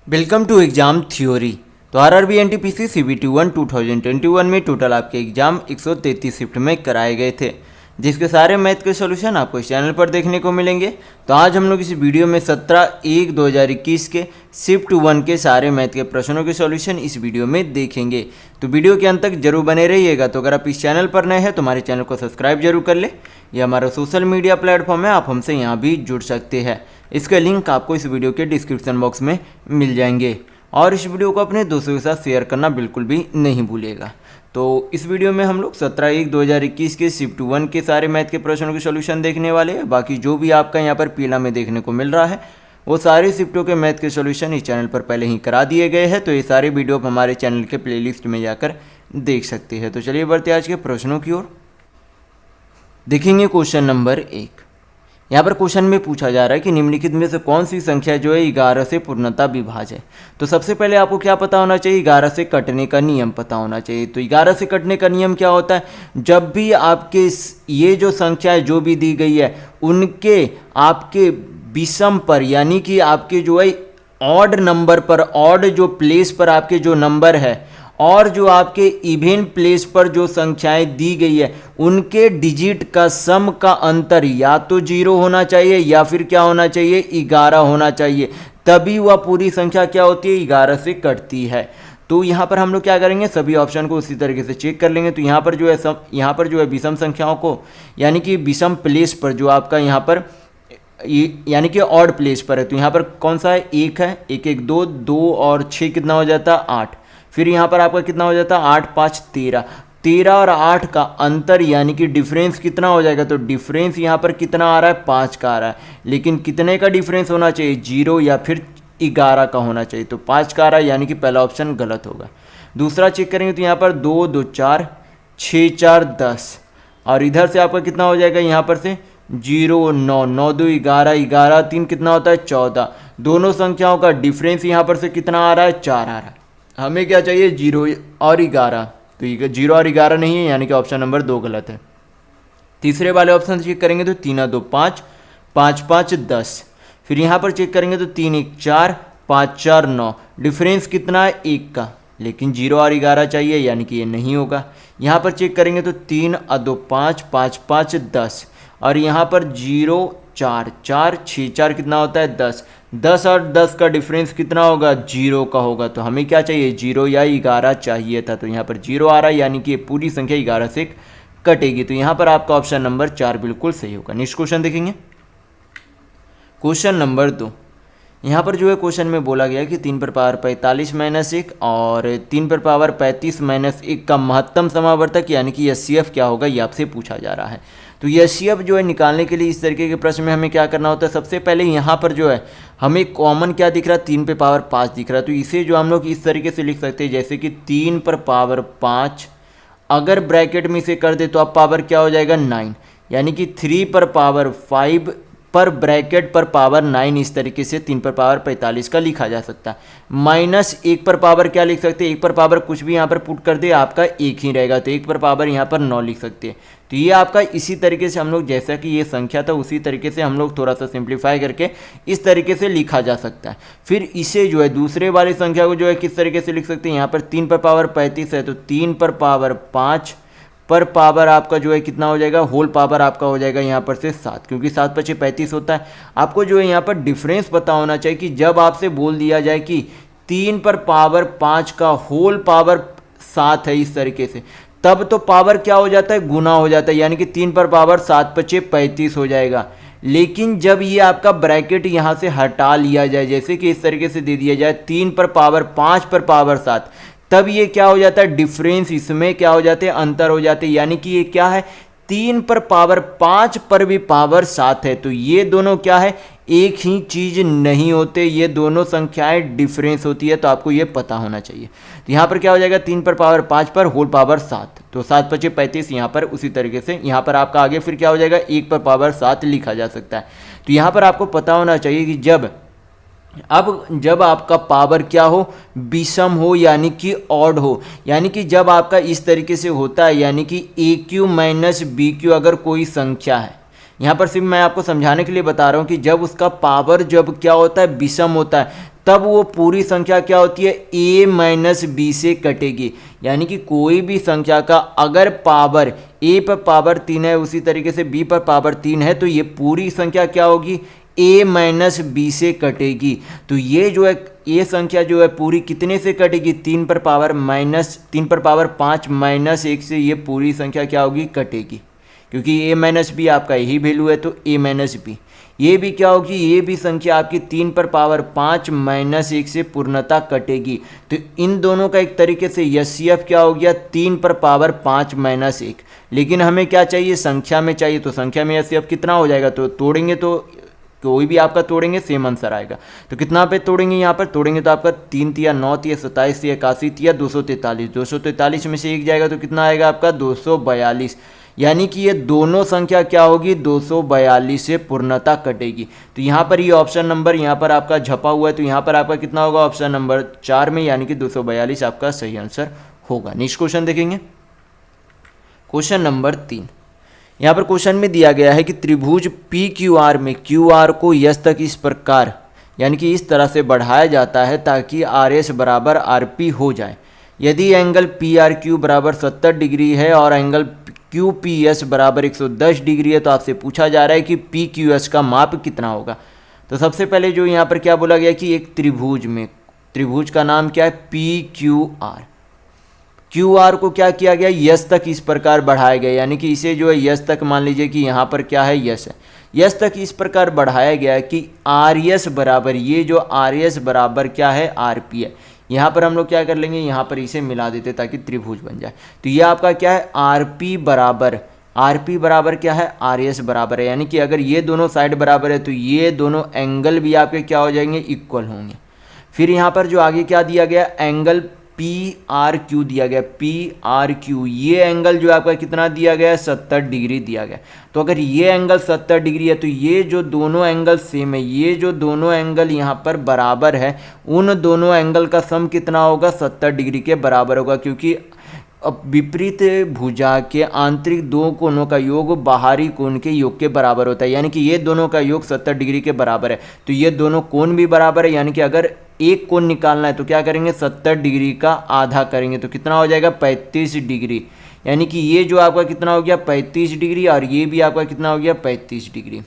Welcome to exam theory. तो RRB NTPC CBT 1 2021 में total आपके एग्जाम 133 शिफ्ट में कराए गए थे, जिसके सारे मैथ के सॉल्यूशन आपको इस चैनल पर देखने को मिलेंगे। तो आज हम लोग इस वीडियो में 17/1/2021 के शिफ्ट 1 के सारे मैथ के प्रश्नों के सॉल्यूशन इस वीडियो में देखेंगे। तो वीडियो के अंत तक जरूर बने रहिएगा। तो अगर आप इस चैनल पर नए हैं तो हमारे चैनल को सब्सक्राइब जरूर कर ले। यह हमारा सोशल मीडिया प्लेटफॉर्म है, आप हमसे यहाँ भी जुड़ सकते हैं। इसके लिंक आपको इस वीडियो के डिस्क्रिप्शन बॉक्स में मिल जाएंगे और इस वीडियो को अपने दोस्तों के साथ शेयर करना बिल्कुल भी नहीं भूलिएगा। तो इस वीडियो में हम लोग 17/1/2021 के शिफ्ट 1 के सारे मैथ के प्रश्नों के सॉल्यूशन देखने वाले हैं। बाकी जो भी आपका यहाँ पर पीला में देखने को मिल रहा है वो सारे शिफ्टों के मैथ के सॉल्यूशन इस चैनल पर पहले ही करा दिए गए हैं। तो ये सारे वीडियो आप हमारे चैनल के प्लेलिस्ट में जाकर देख सकते हैं। तो चलिए बढ़ते आज के प्रश्नों की ओर। देखेंगे क्वेश्चन नंबर 1। यहाँ पर क्वेश्चन में पूछा जा रहा है कि निम्नलिखित में से कौन सी संख्या जो है 11 से पूर्णतः विभाज्य है। तो सबसे पहले आपको क्या पता होना चाहिए, 11 से कटने का नियम पता होना चाहिए। तो 11 से कटने का नियम क्या होता है, जब भी आपके ये जो संख्या जो भी दी गई है उनके आपके विषम पर, यानी कि आपके जो है ऑड नंबर पर, ऑड जो प्लेस पर आपके जो नंबर है और जो आपके इवन प्लेस पर जो संख्याएं दी गई है उनके डिजिट का सम का अंतर या तो 0 होना चाहिए या फिर क्या होना चाहिए, 11 होना चाहिए। तभी वह पूरी संख्या क्या होती है, 11 से कटती है। तो यहाँ पर हम लोग क्या करेंगे, सभी ऑप्शन को उसी तरीके से चेक कर लेंगे। तो यहाँ पर जो है विषम संख्याओं को, यानी कि विषम प्लेस पर जो आपका यहाँ पर यानी कि ऑड प्लेस पर है, तो यहाँ पर कौन सा है, 1 है, 1 1 2 2 और 6 कितना हो जाता है, 8। फिर यहाँ पर आपका कितना हो जाता है, 8 5 13। 13 और 8 का अंतर यानी कि डिफरेंस कितना हो जाएगा, तो डिफरेंस यहाँ पर कितना आ रहा है, 5 का आ रहा है। लेकिन कितने का डिफरेंस होना चाहिए, 0 या फिर 11 का होना चाहिए। तो 5 का आ रहा है, यानी कि पहला ऑप्शन गलत होगा। दूसरा चेक करेंगे तो यहाँ पर 2 2 4 6 4 10 और इधर से आपका कितना हो जाएगा, यहाँ पर से 0 9 9 2 11 11 3 कितना होता है, 14। दोनों संख्याओं का डिफरेंस यहाँ पर से कितना आ रहा है, 4 आ रहा है। हमें क्या चाहिए, 0 और 11। तो 0 और 11 नहीं है, यानी कि ऑप्शन नंबर 2 गलत है। तीसरे वाले ऑप्शन चेक करेंगे तो 3 2 5 5 5 10। फिर यहाँ पर चेक करेंगे तो 3 1 4 5 4 9। डिफरेंस कितना है, 1 का, लेकिन 0 और 11 चाहिए, यानी कि ये नहीं होगा। यहाँ पर चेक करेंगे तो 3 2 5 5 5 10 और यहाँ पर 0 4 4 6 4 कितना होता है, 10। 10 और 10 का डिफरेंस कितना होगा, 0 का होगा। तो हमें क्या चाहिए, 0 या 11 चाहिए था। तो यहाँ पर 0 आ रहा है, यानी कि ये पूरी संख्या 11 से कटेगी। तो यहाँ पर आपका ऑप्शन नंबर 4 बिल्कुल सही होगा। नेक्स्ट क्वेश्चन देखेंगे, क्वेश्चन नंबर 2। यहाँ पर जो है क्वेश्चन में बोला गया कि 3 पर पावर 45 - 1 और 3 पर पावर 35 - 1 का महत्तम समावर्तक यानी कि एचसीएफ क्या होगा, ये आपसे पूछा जा रहा है। तो एचसीएफ जो है निकालने के लिए इस तरीके के प्रश्न में हमें क्या करना होता है, सबसे पहले यहाँ पर जो है हमें कॉमन क्या दिख रहा है, 3 पे पावर 5 दिख रहा है। तो इसे जो हम लोग इस तरीके से लिख सकते हैं जैसे कि 3 पर पावर 5, अगर ब्रैकेट में इसे कर दे तो अब पावर क्या हो जाएगा, 9, यानी कि 3 पर पावर 5 पर ब्रैकेट पर पावर 9। इस तरीके से 3 पर पावर 45 का लिखा जा सकता है। -1 पर पावर क्या लिख सकते हैं, 1 पर पावर कुछ भी यहाँ पर पुट कर दे आपका 1 ही रहेगा, तो 1 पर पावर यहाँ पर 9 लिख सकते हैं। तो ये आपका इसी तरीके से हम लोग, जैसा कि ये संख्या था उसी तरीके से हम लोग थोड़ा सा सिंप्लीफाई करके इस तरीके से लिखा जा सकता है। फिर इसे जो है दूसरे वाली संख्या को जो है किस तरीके से लिख सकते हैं, यहाँ पर 3 पर पावर 35 है तो 3 पर पावर 5 पर पावर आपका जो है कितना हो जाएगा, होल पावर आपका हो जाएगा यहाँ पर से 7, क्योंकि 7 × 5 = 35 होता है। आपको जो है यहाँ पर डिफरेंस पता होना चाहिए कि जब आपसे बोल दिया जाए कि 3 पर पावर 5 का होल पावर 7 है इस तरीके से, तब तो पावर क्या हो जाता है, गुना हो जाता है, यानी कि 3 पर पावर 7 × 5 = 35 हो जाएगा। लेकिन जब ये आपका ब्रैकेट यहाँ से हटा लिया जाए, जैसे कि इस तरीके से दे दिया जाए 3 पर पावर 5 पर पावर 7, तब ये क्या हो जाता है, डिफरेंस इसमें क्या हो जाते हैं, अंतर हो जाते हैं। यानी कि ये क्या है, 3 पर पावर 5 पर भी पावर 7 है। तो ये दोनों क्या है, एक ही चीज नहीं होते, ये दोनों संख्याएं डिफरेंस होती है। तो आपको ये पता होना चाहिए। तो यहाँ पर क्या हो जाएगा, 3 पर पावर 5 पर होल पावर 7, तो 7 × 5 = 35। यहाँ पर उसी तरीके से यहाँ पर आपका आगे फिर क्या हो जाएगा, 1 पर पावर 7 लिखा जा सकता है। तो यहाँ पर आपको पता होना चाहिए कि जब आपका पावर क्या हो, विषम हो, यानी कि ऑड हो, यानी कि जब आपका इस तरीके से होता है, यानी कि AQ - BQ अगर कोई संख्या है, यहाँ पर सिर्फ मैं आपको समझाने के लिए बता रहा हूँ कि जब उसका पावर जब क्या होता है, विषम होता है, तब वो पूरी संख्या क्या होती है, a माइनस बी से कटेगी। यानी कि कोई भी संख्या का अगर पावर a पर पावर 3 है, उसी तरीके से b पर पावर 3 है, तो ये पूरी संख्या क्या होगी, a माइनस बी से कटेगी। तो ये जो है ये संख्या जो है पूरी कितने से कटेगी, 3 पर पावर 5 माइनस 1 से ये पूरी संख्या क्या होगी, कटेगी। क्योंकि a माइनस बी आपका यही वैल्यू है, तो a माइनस बी। ये भी क्या होगी, ये भी संख्या आपकी 3 पर पावर 5 माइनस 1 से पूर्णता कटेगी। तो इन दोनों का एक तरीके से एचसीएफ क्या हो गया, 3 पर पावर 5 माइनस 1। लेकिन हमें क्या चाहिए, संख्या में चाहिए, तो संख्या में एचसीएफ कितना हो जाएगा, तो तोड़ेंगे तो कोई भी आपका तोड़ेंगे सेम आंसर आएगा। तो कितना पे तोड़ेंगे, यहाँ पर तोड़ेंगे तो आपका 3 तिया 9 तिया 27 तिया 81 तिया 243, 243 में से एक जाएगा तो कितना आएगा आपका 242। यानी कि ये दोनों संख्या क्या होगी, 242 से पूर्णता कटेगी। तो यहाँ पर ये ऑप्शन नंबर यहाँ पर आपका झपा हुआ है, तो यहाँ पर आपका कितना होगा, ऑप्शन नंबर 4 में, यानी कि 242 आपका सही आंसर होगा। नेक्स्ट क्वेश्चन देखेंगे, क्वेश्चन नंबर 3। यहाँ पर क्वेश्चन में दिया गया है कि त्रिभुज पी क्यू आर में क्यू आर को यस तक इस प्रकार यानी कि इस तरह से बढ़ाया जाता है ताकि आर एस बराबर आर पी हो जाए। यदि एंगल पी आर क्यू बराबर 70 डिग्री है और एंगल क्यू पी एस बराबर 110 डिग्री है, तो आपसे पूछा जा रहा है कि पी क्यू एस का माप कितना होगा। तो सबसे पहले जो यहाँ पर क्या बोला गया कि एक त्रिभुज में, त्रिभुज का नाम क्या है, P Q R. Q R को क्या किया गया, यस तक इस प्रकार बढ़ाया गया, यानी कि इसे जो है यस तक मान लीजिए कि यहाँ पर क्या है, यस है, यस तक इस प्रकार बढ़ाया गया है कि आर एस बराबर, ये जो आर एस बराबर क्या है, आर पी है। यहाँ पर हम लोग क्या कर लेंगे, यहाँ पर इसे मिला देते ताकि त्रिभुज बन जाए। तो ये आपका क्या है, आर पी बराबर क्या है, आर एस बराबर है। यानी कि अगर ये दोनों साइड बराबर है तो ये दोनों एंगल भी आपके क्या हो जाएंगे, इक्वल होंगे। फिर यहाँ पर जो आगे क्या दिया गया, एंगल पी आर क्यू दिया गया, पी आर क्यू, ये एंगल जो आपका कितना दिया गया है, 70 डिग्री दिया गया। तो अगर ये एंगल 70 डिग्री है तो ये जो दोनों एंगल सेम है, ये जो दोनों एंगल यहाँ पर बराबर है, उन दोनों एंगल का सम कितना होगा, 70 डिग्री के बराबर होगा। क्योंकि अब विपरीत भुजा के आंतरिक दो कोणों का योग बाहरी कोण के योग के बराबर होता है। यानी कि ये दोनों का योग 70 डिग्री के बराबर है, तो ये दोनों कोण भी बराबर है। यानी कि अगर एक कोण निकालना है तो क्या करेंगे, 70 डिग्री का आधा करेंगे तो कितना हो जाएगा, 35 डिग्री। यानी कि ये जो आपका कितना हो गया, 35 डिग्री, और ये भी आपका कितना हो गया, 35 डिग्री।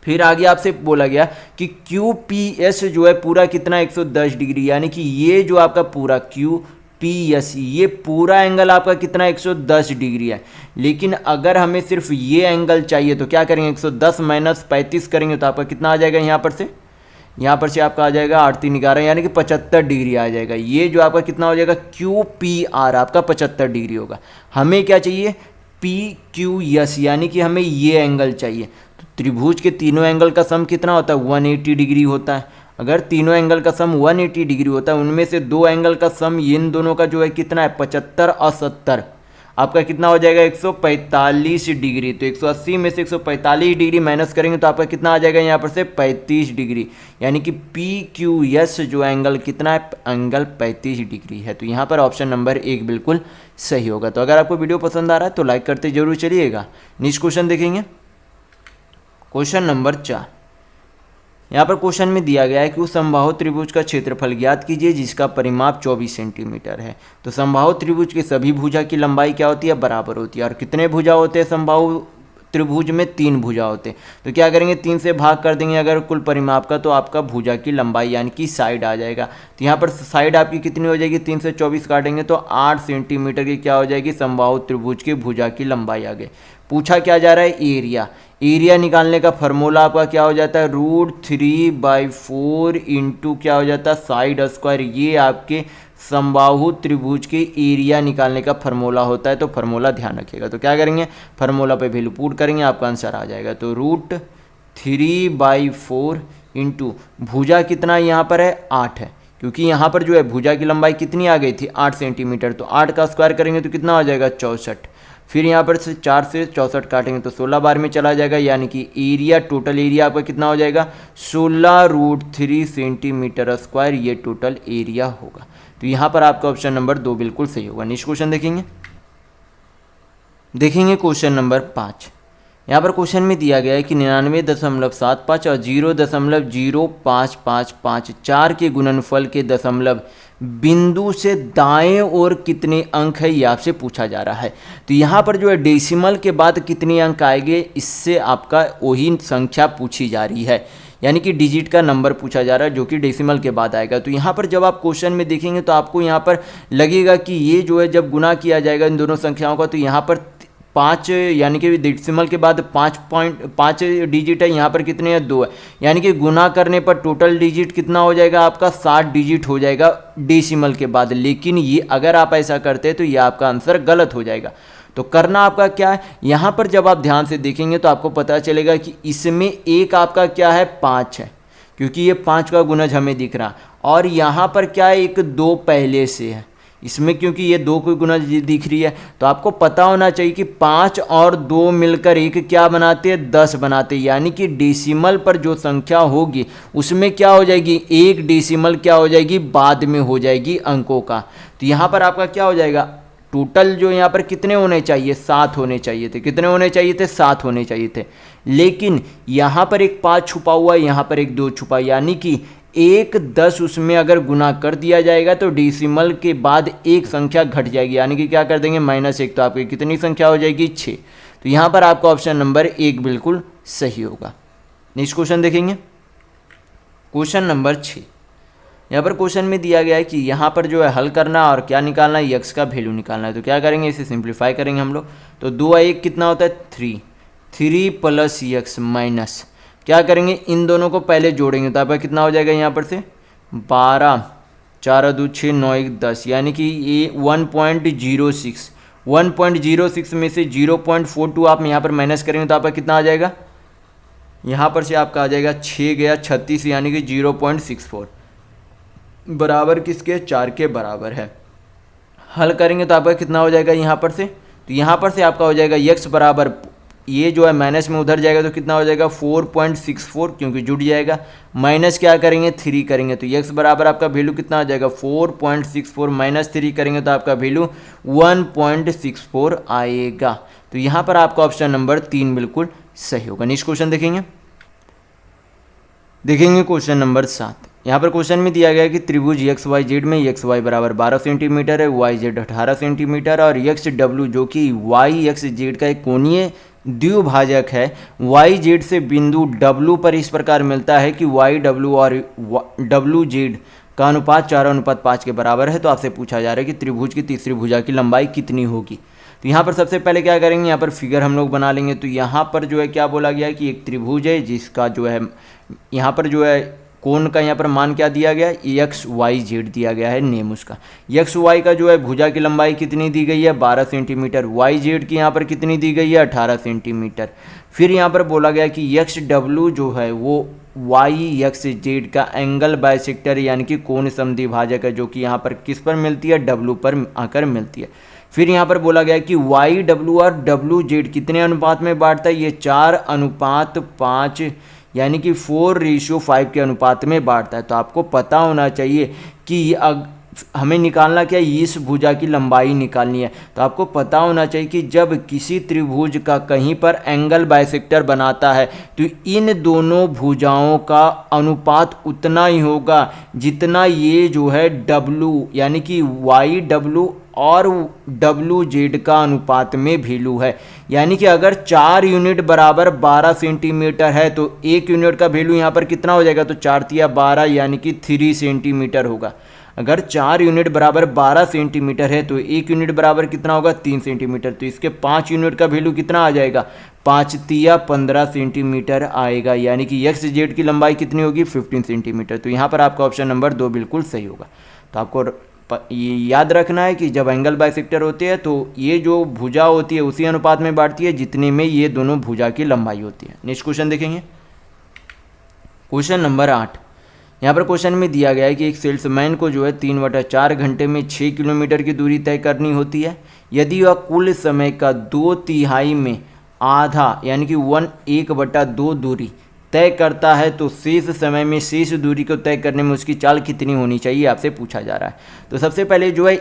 फिर आगे आपसे बोला गया कि क्यू पी एस जो है पूरा कितना, 110 डिग्री। यानी कि ये जो आपका पूरा क्यू पी एस, ये पूरा एंगल आपका कितना, 110 डिग्री है। लेकिन अगर हमें सिर्फ ये एंगल चाहिए तो क्या करेंगे, 110 माइनस 35 करेंगे तो आपका कितना आ जाएगा, यहाँ पर से आपका आ जाएगा 8 3 11, यानी कि 75 डिग्री आ जाएगा। ये जो आपका कितना हो जाएगा, क्यू पी आर आपका 75 डिग्री होगा। हमें क्या चाहिए, पी क्यू एस, यानी कि हमें ये एंगल चाहिए। तो त्रिभुज के तीनों एंगल का सम कितना होता है, 180 डिग्री होता है। अगर तीनों एंगल का सम 180 डिग्री होता है, उनमें से दो एंगल का सम इन दोनों का जो है कितना है, 75 और 70, आपका कितना हो जाएगा, 145 डिग्री। तो 180 में से 145 डिग्री माइनस करेंगे तो आपका कितना आ जाएगा, यहाँ पर से 35 डिग्री। यानी कि पी क्यू एस जो एंगल कितना है, एंगल 35 डिग्री है। तो यहाँ पर ऑप्शन नंबर 1 बिल्कुल सही होगा। तो अगर आपको वीडियो पसंद आ रहा है तो लाइक करते जरूर चलिएगा। नेक्स्ट क्वेश्चन देखेंगे, क्वेश्चन नंबर 4। यहाँ पर क्वेश्चन में दिया गया है कि उस समबाहु त्रिभुज का क्षेत्रफल ज्ञात कीजिए जिसका परिमाप 24 सेंटीमीटर है। तो समबाहु त्रिभुज के सभी भुजा की लंबाई क्या होती है, बराबर होती है। और कितने भुजा होते हैं समबाहु त्रिभुज में, 3 भुजा होते हैं। तो क्या करेंगे, 3 से भाग कर देंगे अगर कुल परिमाप का, तो आपका भुजा की लंबाई यानी कि साइड आ जाएगा। तो यहाँ पर साइड आपकी कितनी हो जाएगी, 3 से 24 काटेंगे तो 8 सेंटीमीटर की क्या हो जाएगी, समबाहु त्रिभुज की भुजा की लंबाई आ गई। पूछा क्या जा रहा है, एरिया निकालने का फॉर्मूला आपका क्या हो जाता है, √3/4 इंटू क्या हो जाता है, साइड स्क्वायर। ये आपके समबाहु त्रिभुज के एरिया निकालने का फॉर्मूला होता है। तो फॉर्मूला ध्यान रखिएगा। तो क्या करेंगे, फॉर्मूला पे वैल्यू पुट करेंगे, आपका आंसर आ जाएगा। तो √3/4 इंटू भुजा कितना यहाँ पर है, 8 है। क्योंकि यहाँ पर जो है भुजा की लंबाई कितनी आ गई थी, 8 सेंटीमीटर। तो 8 का स्क्वायर करेंगे तो कितना आ जाएगा, 64। फिर यहाँ पर से 4 से 64 काटेंगे तो 16 बार में चला जाएगा। यानी कि एरिया, टोटल एरिया आपका कितना हो जाएगा, 16√3 सेंटीमीटर स्क्वायर, ये टोटल एरिया होगा। तो यहाँ पर आपका ऑप्शन नंबर 2 बिल्कुल सही होगा। नेक्स्ट क्वेश्चन देखेंगे क्वेश्चन नंबर 5। यहाँ पर क्वेश्चन में दिया गया है कि 99.75 और 0.05554 के गुणनफल के दशमलव बिंदु से दाएं ओर कितने अंक है, ये आपसे पूछा जा रहा है। तो यहाँ पर जो है डेसिमल के बाद कितने अंक आएंगे, इससे आपका वही संख्या पूछी जा रही है, यानी कि डिजिट का नंबर पूछा जा रहा है जो कि डेसिमल के बाद आएगा। तो यहाँ पर जब आप क्वेश्चन में देखेंगे तो आपको यहाँ पर लगेगा कि ये जो है जब गुना किया जाएगा इन दोनों संख्याओं का, तो यहाँ पर 5 यानी कि डेसिमल के बाद 5 डिजिट है, यहाँ पर कितने हैं, 2 है, यानी कि गुना करने पर टोटल डिजिट कितना हो जाएगा आपका 60 डिजिट हो जाएगा डेसिमल के बाद। लेकिन ये अगर आप ऐसा करते हैं तो ये आपका आंसर गलत हो जाएगा। तो करना आपका क्या है, यहाँ पर जब आप ध्यान से देखेंगे तो आपको पता चलेगा कि इसमें एक आपका क्या है 5 है, क्योंकि ये 5 का गुणज हमें दिख रहा, और यहाँ पर क्या है एक 2 पहले से है इसमें, क्योंकि ये 2 की गुणज दिख रही है। तो आपको पता होना चाहिए कि 5 और 2 मिलकर एक क्या बनाते हैं, 10 बनाते हैं, यानी कि डेसिमल पर जो संख्या होगी उसमें क्या हो जाएगी, एक डेसिमल क्या हो जाएगी बाद में हो जाएगी अंकों का। तो यहाँ पर आपका क्या हो जाएगा, टोटल जो यहाँ पर कितने होने चाहिए, 7 होने चाहिए थे, कितने होने चाहिए थे, 7 होने चाहिए थे। लेकिन यहाँ पर एक 5 छुपा हुआ है, यहाँ पर एक 2 छुपा, यानी कि एक 10 उसमें अगर गुना कर दिया जाएगा तो डेसिमल के बाद एक संख्या घट जाएगी, यानी कि क्या कर देंगे -1, तो आपकी कितनी संख्या हो जाएगी 6। तो यहाँ पर आपका ऑप्शन नंबर 1 बिल्कुल सही होगा। नेक्स्ट क्वेश्चन देखेंगे, क्वेश्चन नंबर 6। यहाँ पर क्वेश्चन में दिया गया है कि यहाँ पर जो है हल करना और क्या निकालना है, यक्स का वैल्यू निकालना है। तो क्या करेंगे, इसे सिंप्लीफाई करेंगे हम लोग। तो 2 और 1 कितना होता है 3 प्लस यक्स माइनस क्या करेंगे, इन दोनों को पहले जोड़ेंगे तो आपका कितना हो जाएगा, यहाँ पर से 12, 4 2 6 9 1 10, यानी कि ये 1.06 में से 0.42 आप यहाँ पर माइनस करेंगे तो आपका कितना आ जाएगा, यहाँ पर से आपका आ जाएगा 6 गया 36, यानी कि 0.64 बराबर किसके, 4 के बराबर है। हल करेंगे तो आपका कितना हो जाएगा यहाँ पर से, तो यहाँ पर से आपका हो जाएगा यक्स बराबर, ये जो है माइनस में उधर जाएगा तो कितना हो जाएगा 4.64, क्योंकि जुड़ जाएगा, माइनस क्या करेंगे 3 करेंगे तो यक्स बराबर आपका वैल्यू कितना आ जाएगा 4.64 माइनस 3 करेंगे तो आपका वैल्यू 1.64 आएगा। तो यहाँ पर आपका ऑप्शन नंबर 3 बिल्कुल सही होगा। नेक्स्ट क्वेश्चन देखेंगे क्वेश्चन नंबर 7। यहाँ पर क्वेश्चन में दिया गया है कि त्रिभुज एक्स वाई जेड में एक्स वाई बराबर 12 सेंटीमीटर है, वाई जेड 18 सेंटीमीटर और एक्स डब्ल्यू जो कि वाई एक्स जेड का एक कोणीय द्विभाजक है, वाई जेड से बिंदु डब्ल्यू पर इस प्रकार मिलता है कि वाई डब्ल्यू और डब्ल्यू जेड का अनुपात 4:5 के बराबर है। तो आपसे पूछा जा रहा है कि त्रिभुज की तीसरी भुजा की लंबाई कितनी होगी। तो यहाँ पर सबसे पहले क्या करेंगे, यहाँ पर फिगर हम लोग बना लेंगे। तो यहाँ पर जो है क्या बोला गया है कि एक त्रिभुज है जिसका जो है यहाँ पर जो है कोण का यहाँ पर मान क्या दिया गया, एक्स वाई जेड दिया गया है नेम उसका। एक्स वाई का जो है भुजा की लंबाई कितनी दी गई है 12 सेंटीमीटर, वाई जेड की यहाँ पर कितनी दी गई है 18 सेंटीमीटर। फिर यहाँ पर बोला गया कि एक्स डब्ल्यू जो है वो वाई एक्स जेड का एंगल बाइसेक्टर यानी कि कोण समद्विभाजक है, जो कि यहाँ पर किस पर मिलती है, डब्ल्यू पर आकर मिलती है। फिर यहाँ पर बोला गया कि वाई डब्ल्यू और डब्ल्यू जेड कितने अनुपात में बांटता है, ये 4:5 यानी कि 4:5 के अनुपात में बांटता है। तो आपको पता होना चाहिए कि हमें निकालना क्या है, इस भुजा की लंबाई निकालनी है। तो आपको पता होना चाहिए कि जब किसी त्रिभुज का कहीं पर एंगल बाइसेक्टर बनाता है तो इन दोनों भुजाओं का अनुपात उतना ही होगा जितना ये जो है डब्ल्यू यानी कि वाई डब्ल्यू और डब्ल्यू जेड का अनुपात में वैल्यू है। यानी कि अगर 4 यूनिट बराबर 12 सेंटीमीटर है तो 1 यूनिट का वैल्यू यहाँ पर कितना हो जाएगा, तो 4 तिया 12 यानी कि 3 सेंटीमीटर होगा। अगर 4 यूनिट बराबर 12 सेंटीमीटर है तो 1 यूनिट बराबर कितना होगा 3 सेंटीमीटर। तो इसके 5 यूनिट का वैल्यू कितना आ जाएगा, 5 तिया 15 सेंटीमीटर आएगा। यानी कि एक्स जेड की लंबाई कितनी होगी 15 सेंटीमीटर। तो यहाँ पर आपका ऑप्शन नंबर 2 बिल्कुल सही होगा। तो आपको ये याद रखना है कि जब एंगल बाइसेक्टर होते हैं तो ये जो भुजा होती है उसी अनुपात में बांटती है जितने में ये दोनों भुजा की लंबाई होती है। नेक्स्ट क्वेश्चन देखेंगे, क्वेश्चन नंबर 8। यहाँ पर क्वेश्चन में दिया गया है कि एक सेल्समैन को जो है 3/4 घंटे में 6 किलोमीटर की दूरी तय करनी होती है। यदि वह कुल समय का 2/3 में आधा यानी कि 1/2 दूरी तय करता है तो शेष समय में शेष दूरी को तय करने में उसकी चाल कितनी होनी चाहिए, आपसे पूछा जा रहा है। तो सबसे पहले जो है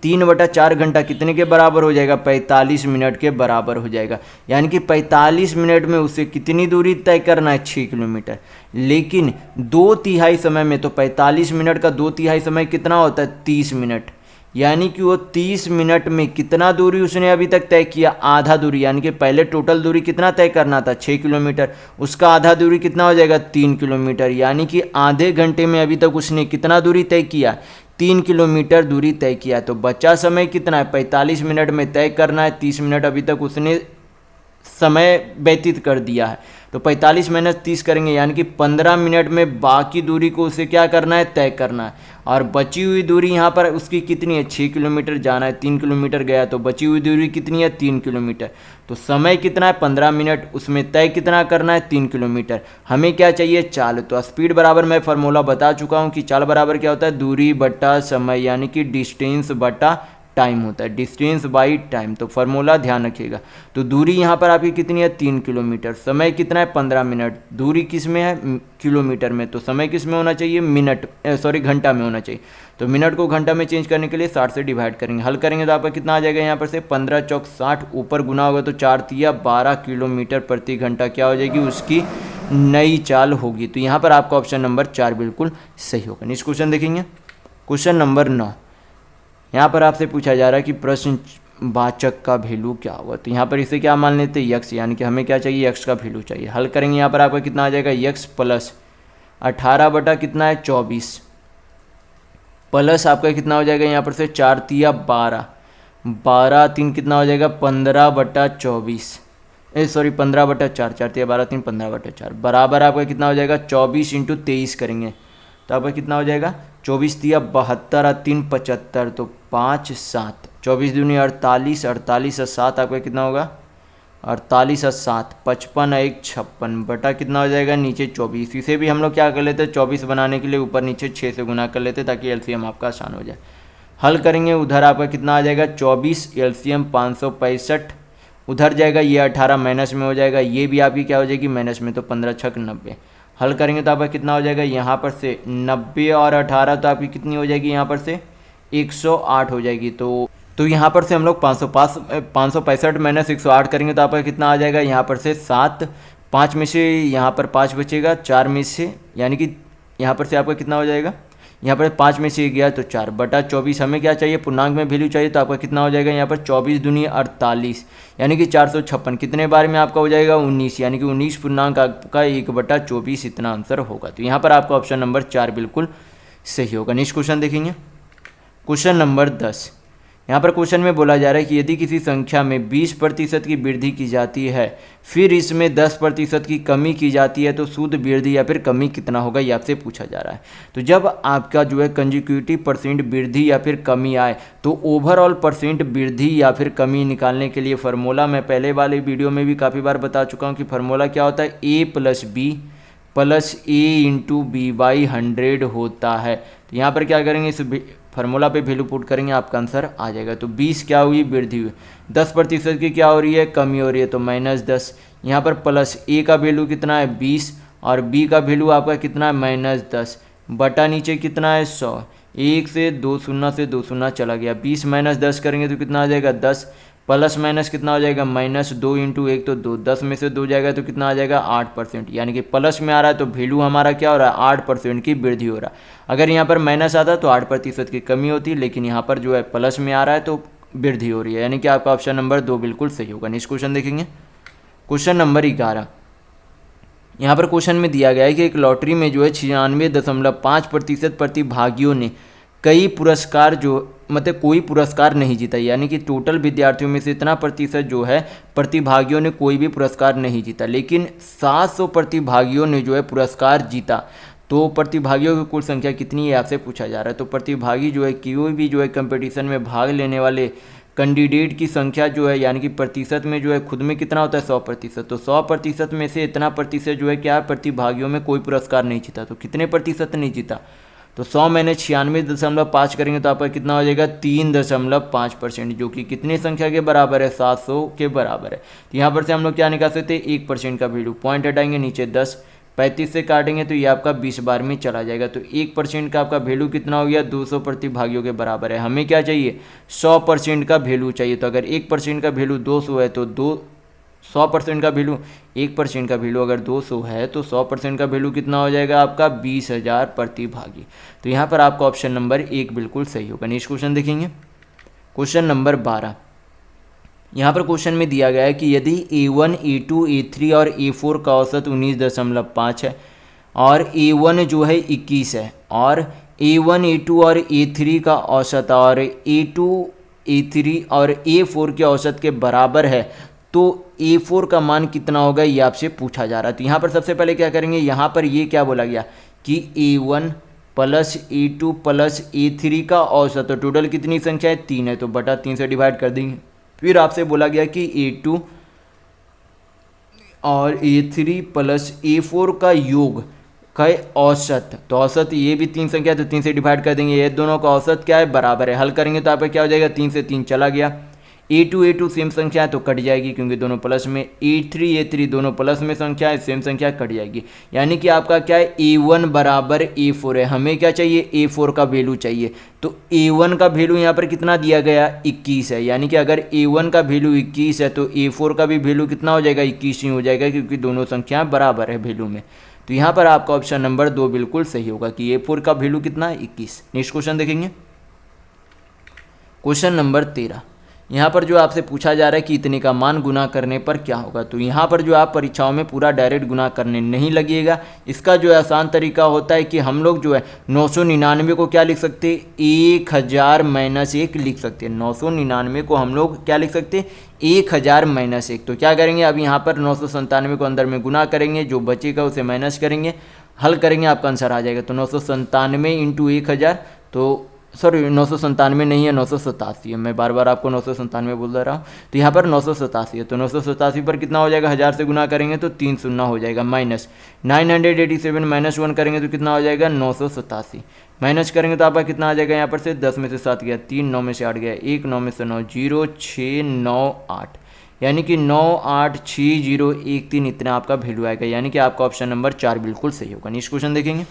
3/4 घंटा कितने के बराबर हो जाएगा, 45 मिनट के बराबर हो जाएगा। यानी कि 45 मिनट में उसे कितनी दूरी तय करना है, 6 किलोमीटर। लेकिन 2/3 समय में, तो 45 मिनट का 2/3 समय कितना होता है, 30 मिनट। यानी कि वो 30 मिनट में कितना दूरी उसने अभी तक तय किया, आधा दूरी। यानी कि पहले टोटल दूरी कितना तय करना था, 6 किलोमीटर, उसका आधा दूरी कितना हो जाएगा, 3 किलोमीटर। यानी कि आधे घंटे में अभी तक उसने कितना दूरी तय किया, 3 किलोमीटर दूरी तय किया। तो बचा समय कितना है, 45 मिनट में तय करना है, 30 मिनट अभी तक उसने समय व्यतीत कर दिया है। तो 45 माइनस 30 करेंगे, यानी कि 15 मिनट में बाकी दूरी को उसे क्या करना है, तय करना है। और बची हुई दूरी यहाँ पर उसकी कितनी है, 6 किलोमीटर जाना है, 3 किलोमीटर गया, तो बची हुई दूरी कितनी है, 3 किलोमीटर। तो समय कितना है, 15 मिनट, उसमें तय कितना करना है, 3 किलोमीटर। हमें क्या चाहिए, चाल। तो स्पीड बराबर मैं फार्मूला बता चुका हूँ कि चाल बराबर क्या होता है, दूरी बटा समय, यानी कि डिस्टेंस बटा टाइम होता है, डिस्टेंस बाई टाइम। तो फार्मूला ध्यान रखिएगा। तो दूरी यहाँ पर आपकी कितनी है, 3 किलोमीटर, समय कितना है, 15 मिनट, दूरी किस में है, किलोमीटर में, तो समय किस में होना चाहिए, घंटा में होना चाहिए। तो मिनट को घंटा में चेंज करने के लिए 60 से डिवाइड करेंगे, हल करेंगे तो आपका कितना आ जाएगा, यहाँ पर से 15 चौक 60, ऊपर गुना होगा तो 4 तिया 12 किलोमीटर प्रति घंटा क्या हो जाएगी, उसकी नई चाल होगी। तो यहाँ पर आपका ऑप्शन नंबर 4 बिल्कुल सही होगा। नेक्स्ट क्वेश्चन देखेंगे, क्वेश्चन नंबर 9। यहाँ पर आपसे पूछा जा रहा है कि प्रश्नवाचक का वैल्यू क्या होगा। तो यहाँ पर इसे क्या मान लेते हैं, यक्स, यानी कि हमें क्या चाहिए, यक्स का वैल्यू चाहिए। हल करेंगे, यहाँ पर आपका कितना आ जाएगा, यक्स प्लस 18 बटा कितना है, 24, प्लस आपका कितना हो जाएगा, यहाँ पर से 4 तिया 12, 12 3 कितना हो जाएगा, 15 बटा 24, 15 बटा 4, 4 तिया 12 3 15 बटा 4, बराबर आपका कितना हो जाएगा, 24 इंटू 23 करेंगे तो आपका कितना हो जाएगा, 24 तिया 72 और 3 75, तो 5 7, 24 दूनी 48, 48 और 7 आपका कितना होगा, 48 और 7 55 और 1 56, बटा कितना हो जाएगा, नीचे 24। इसे भी हम लोग क्या कर लेते हैं, 24 बनाने के लिए ऊपर नीचे 6 से गुना कर लेते ताकि एलसीएम आपका आसान हो जाए। हल करेंगे, उधर आपका कितना आ जाएगा, 24, एलसीएम 565, उधर जाएगा ये 18 माइनस में हो जाएगा, ये भी आपकी क्या हो जाएगी, माइनस में, तो 15 छक 90। हल करेंगे तो आपका कितना हो जाएगा, यहाँ पर से 90 और 18, तो आपकी कितनी हो जाएगी, यहाँ पर से 108 हो जाएगी। तो यहाँ पर से हम लोग 565 माइनस 108 करेंगे तो आपका कितना आ जाएगा, यहाँ पर से 7, 5 में से यहाँ पर 5 बचेगा, 4 में से, यानी कि यहाँ पर से आपका कितना हो जाएगा, यहाँ पर 5 में से 1 गया तो 4 बटा 24। हमें क्या चाहिए, पूर्णांक में वैल्यू चाहिए, तो आपका कितना हो जाएगा, यहाँ पर 24 दूनी 48, यानी कि 456, कितने बार में आपका हो जाएगा, 19, यानी कि 19 पूर्णांक आपका 1/24 इतना आंसर होगा। तो यहाँ पर आपका ऑप्शन नंबर 4 बिल्कुल सही होगा। नेक्स्ट क्वेश्चन देखेंगे, क्वेश्चन नंबर 10। यहाँ पर क्वेश्चन में बोला जा रहा है कि यदि किसी संख्या में 20% की वृद्धि की जाती है, फिर इसमें 10% की कमी की जाती है, तो शुद्ध वृद्धि या फिर कमी कितना होगा, ये आपसे पूछा जा रहा है। तो जब आपका जो है कंजिक्यूटिव परसेंट वृद्धि या फिर कमी आए, तो ओवरऑल परसेंट वृद्धि या फिर कमी निकालने के लिए फार्मूला मैं पहले वाले वीडियो में भी काफ़ी बार बता चुका हूँ कि फार्मूला क्या होता है, A + B + A × B/100 होता है। तो यहाँ पर क्या करेंगे, इस फार्मूला पे वैल्यू पुट करेंगे, आपका आंसर आ जाएगा। तो 20 क्या हुई, वृद्धि हुई, 10% की क्या हो रही है, कमी हो रही है, तो -10। यहाँ पर प्लस A का वैल्यू कितना है, 20, और B का वैल्यू आपका कितना है, -10, बटा नीचे कितना है, 100, 1 से 2 शून्य से 2 शून्य चला गया, 20 - 10 करेंगे तो कितना आ जाएगा, 10, प्लस माइनस कितना हो जाएगा, -2 × 1 तो 2, 10 में से 2 जाएगा तो कितना आ जाएगा, 8%, यानी कि प्लस में आ रहा है तो वैल्यू हमारा क्या हो रहा है, 8% की वृद्धि हो रहा है। अगर यहाँ पर माइनस आता तो 8% की कमी होती, लेकिन यहाँ पर जो है प्लस में आ रहा है तो वृद्धि हो रही है, यानी कि आपका ऑप्शन नंबर 2 बिल्कुल सही होगा। नेक्स्ट क्वेश्चन देखेंगे, क्वेश्चन नंबर 11। यहाँ पर क्वेश्चन में दिया गया है कि एक लॉटरी में जो है 96.5% प्रतिभागियों ने कई पुरस्कार कोई पुरस्कार नहीं जीता, यानी कि टोटल विद्यार्थियों में से इतना प्रतिशत जो है प्रतिभागियों ने कोई भी पुरस्कार नहीं जीता, लेकिन 700 प्रतिभागियों ने जो है पुरस्कार जीता। तो प्रतिभागियों की कुल संख्या कितनी है, आपसे पूछा जा रहा है। तो प्रतिभागी जो है कोई भी जो है कंपटीशन में भाग लेने वाले कैंडिडेट की संख्या जो है, यानी कि प्रतिशत में जो है खुद में कितना होता है, 100%। तो 100% में से इतना प्रतिशत जो है क्या, प्रतिभागियों में कोई पुरस्कार नहीं जीता। तो कितने प्रतिशत नहीं जीता, तो 100 में 96.5 करेंगे तो आपका कितना हो जाएगा, 3.5%, जो कि कितनी संख्या के बराबर है, 700 के बराबर है। तो यहाँ पर से हम लोग क्या निकाल सकते हैं, 1% का वैल्यू, पॉइंट हटाएंगे नीचे 10, 35 से काटेंगे तो ये आपका 20 बार में चला जाएगा। तो 1% का आपका वैल्यू कितना हो गया, 200 प्रतिभागियों के बराबर है। हमें क्या चाहिए, 100% का वैल्यू चाहिए। तो अगर 1% का वैल्यू 200 है तो 100% का वैल्यू, 1% का वैल्यू अगर 200 है तो 100% का वैल्यू कितना हो जाएगा आपका 20,000 प्रतिभागी। तो यहाँ पर आपका ऑप्शन नंबर 1 बिल्कुल सही होगा। नेक्स्ट क्वेश्चन देखेंगे, क्वेश्चन नंबर 12। यहाँ पर क्वेश्चन में दिया गया है कि यदि A1, A2, A3 और A4 का औसत 19.5 है और A1 जो है 21 है और A1, A2 और A3 का औसत और A2, A3 और A4 के औसत के बराबर है, तो A4 का मान कितना होगा, ये आपसे पूछा जा रहा है। तो यहाँ पर सबसे पहले क्या करेंगे, यहाँ पर ये क्या बोला गया कि A1 plus A2 plus A3 का औसत, तो टोटल कितनी संख्या है, 3 है, तो बटा 3 से डिवाइड कर देंगे। फिर आपसे बोला गया कि A2 और A3 प्लस A4 का योग का औसत, तो औसत ये भी 3 संख्या है तो 3 से डिवाइड कर देंगे। ये दोनों का औसत क्या है, बराबर है। हल करेंगे तो आपका क्या हो जाएगा, 3 से 3 चला गया। A2 सेम संख्या है तो कट जाएगी क्योंकि दोनों प्लस में, A3 दोनों प्लस में संख्या है, सेम संख्या कट जाएगी। यानी कि आपका क्या है, A1 बराबर A4 है। हमें क्या चाहिए, A4 का वैल्यू चाहिए। तो A1 का वैल्यू यहाँ पर कितना दिया गया, 21 है। यानी कि अगर A1 का वैल्यू 21 है तो A4 का भी वैल्यू कितना हो जाएगा, 21 ही हो जाएगा क्योंकि दोनों संख्या बराबर है वैल्यू में। तो यहाँ पर आपका ऑप्शन नंबर 2 बिल्कुल सही होगा कि A4 का वैल्यू कितना है, 21। नेक्स्ट क्वेश्चन देखेंगे, क्वेश्चन नंबर 13। यहाँ पर जो आपसे पूछा जा रहा है कि इतने का मान गुना करने पर क्या होगा। तो यहाँ पर जो आप परीक्षाओं में पूरा डायरेक्ट गुना करने नहीं लगेगा। इसका जो आसान तरीका होता है कि हम लोग जो है 999 को क्या लिख सकते हैं, 1000 माइनस 1 लिख सकते हैं। 999 को हम लोग क्या लिख सकते हैं, 1000 माइनस 1। तो क्या करेंगे, अब यहाँ पर 997 को अंदर में गुना करेंगे, जो बचेगा उसे माइनस करेंगे, हल करेंगे, आपका आंसर आ जाएगा। तो 997 इंटू 1000, तो सॉरी 997 नहीं है, 987 है। मैं बार बार आपको 997 बोल रहा हूँ। तो यहाँ पर 987 है, तो 987 पर कितना हो जाएगा, 1000 से गुना करेंगे तो 3 शून्य हो जाएगा, माइनस 987 माइनस 1 करेंगे तो कितना हो जाएगा, 987 माइनस करेंगे तो आपका कितना आ जाएगा, यहाँ पर से 10 में से 7 गया, 3 9 में से 8 गया, 1 9 में से 9, 0 6 9 8, यानी कि 986013 इतना आपका वैल्यू आएगा। यानी कि आपका ऑप्शन नंबर 4 बिल्कुल सही होगा। नेक्स्ट क्वेश्चन देखेंगे,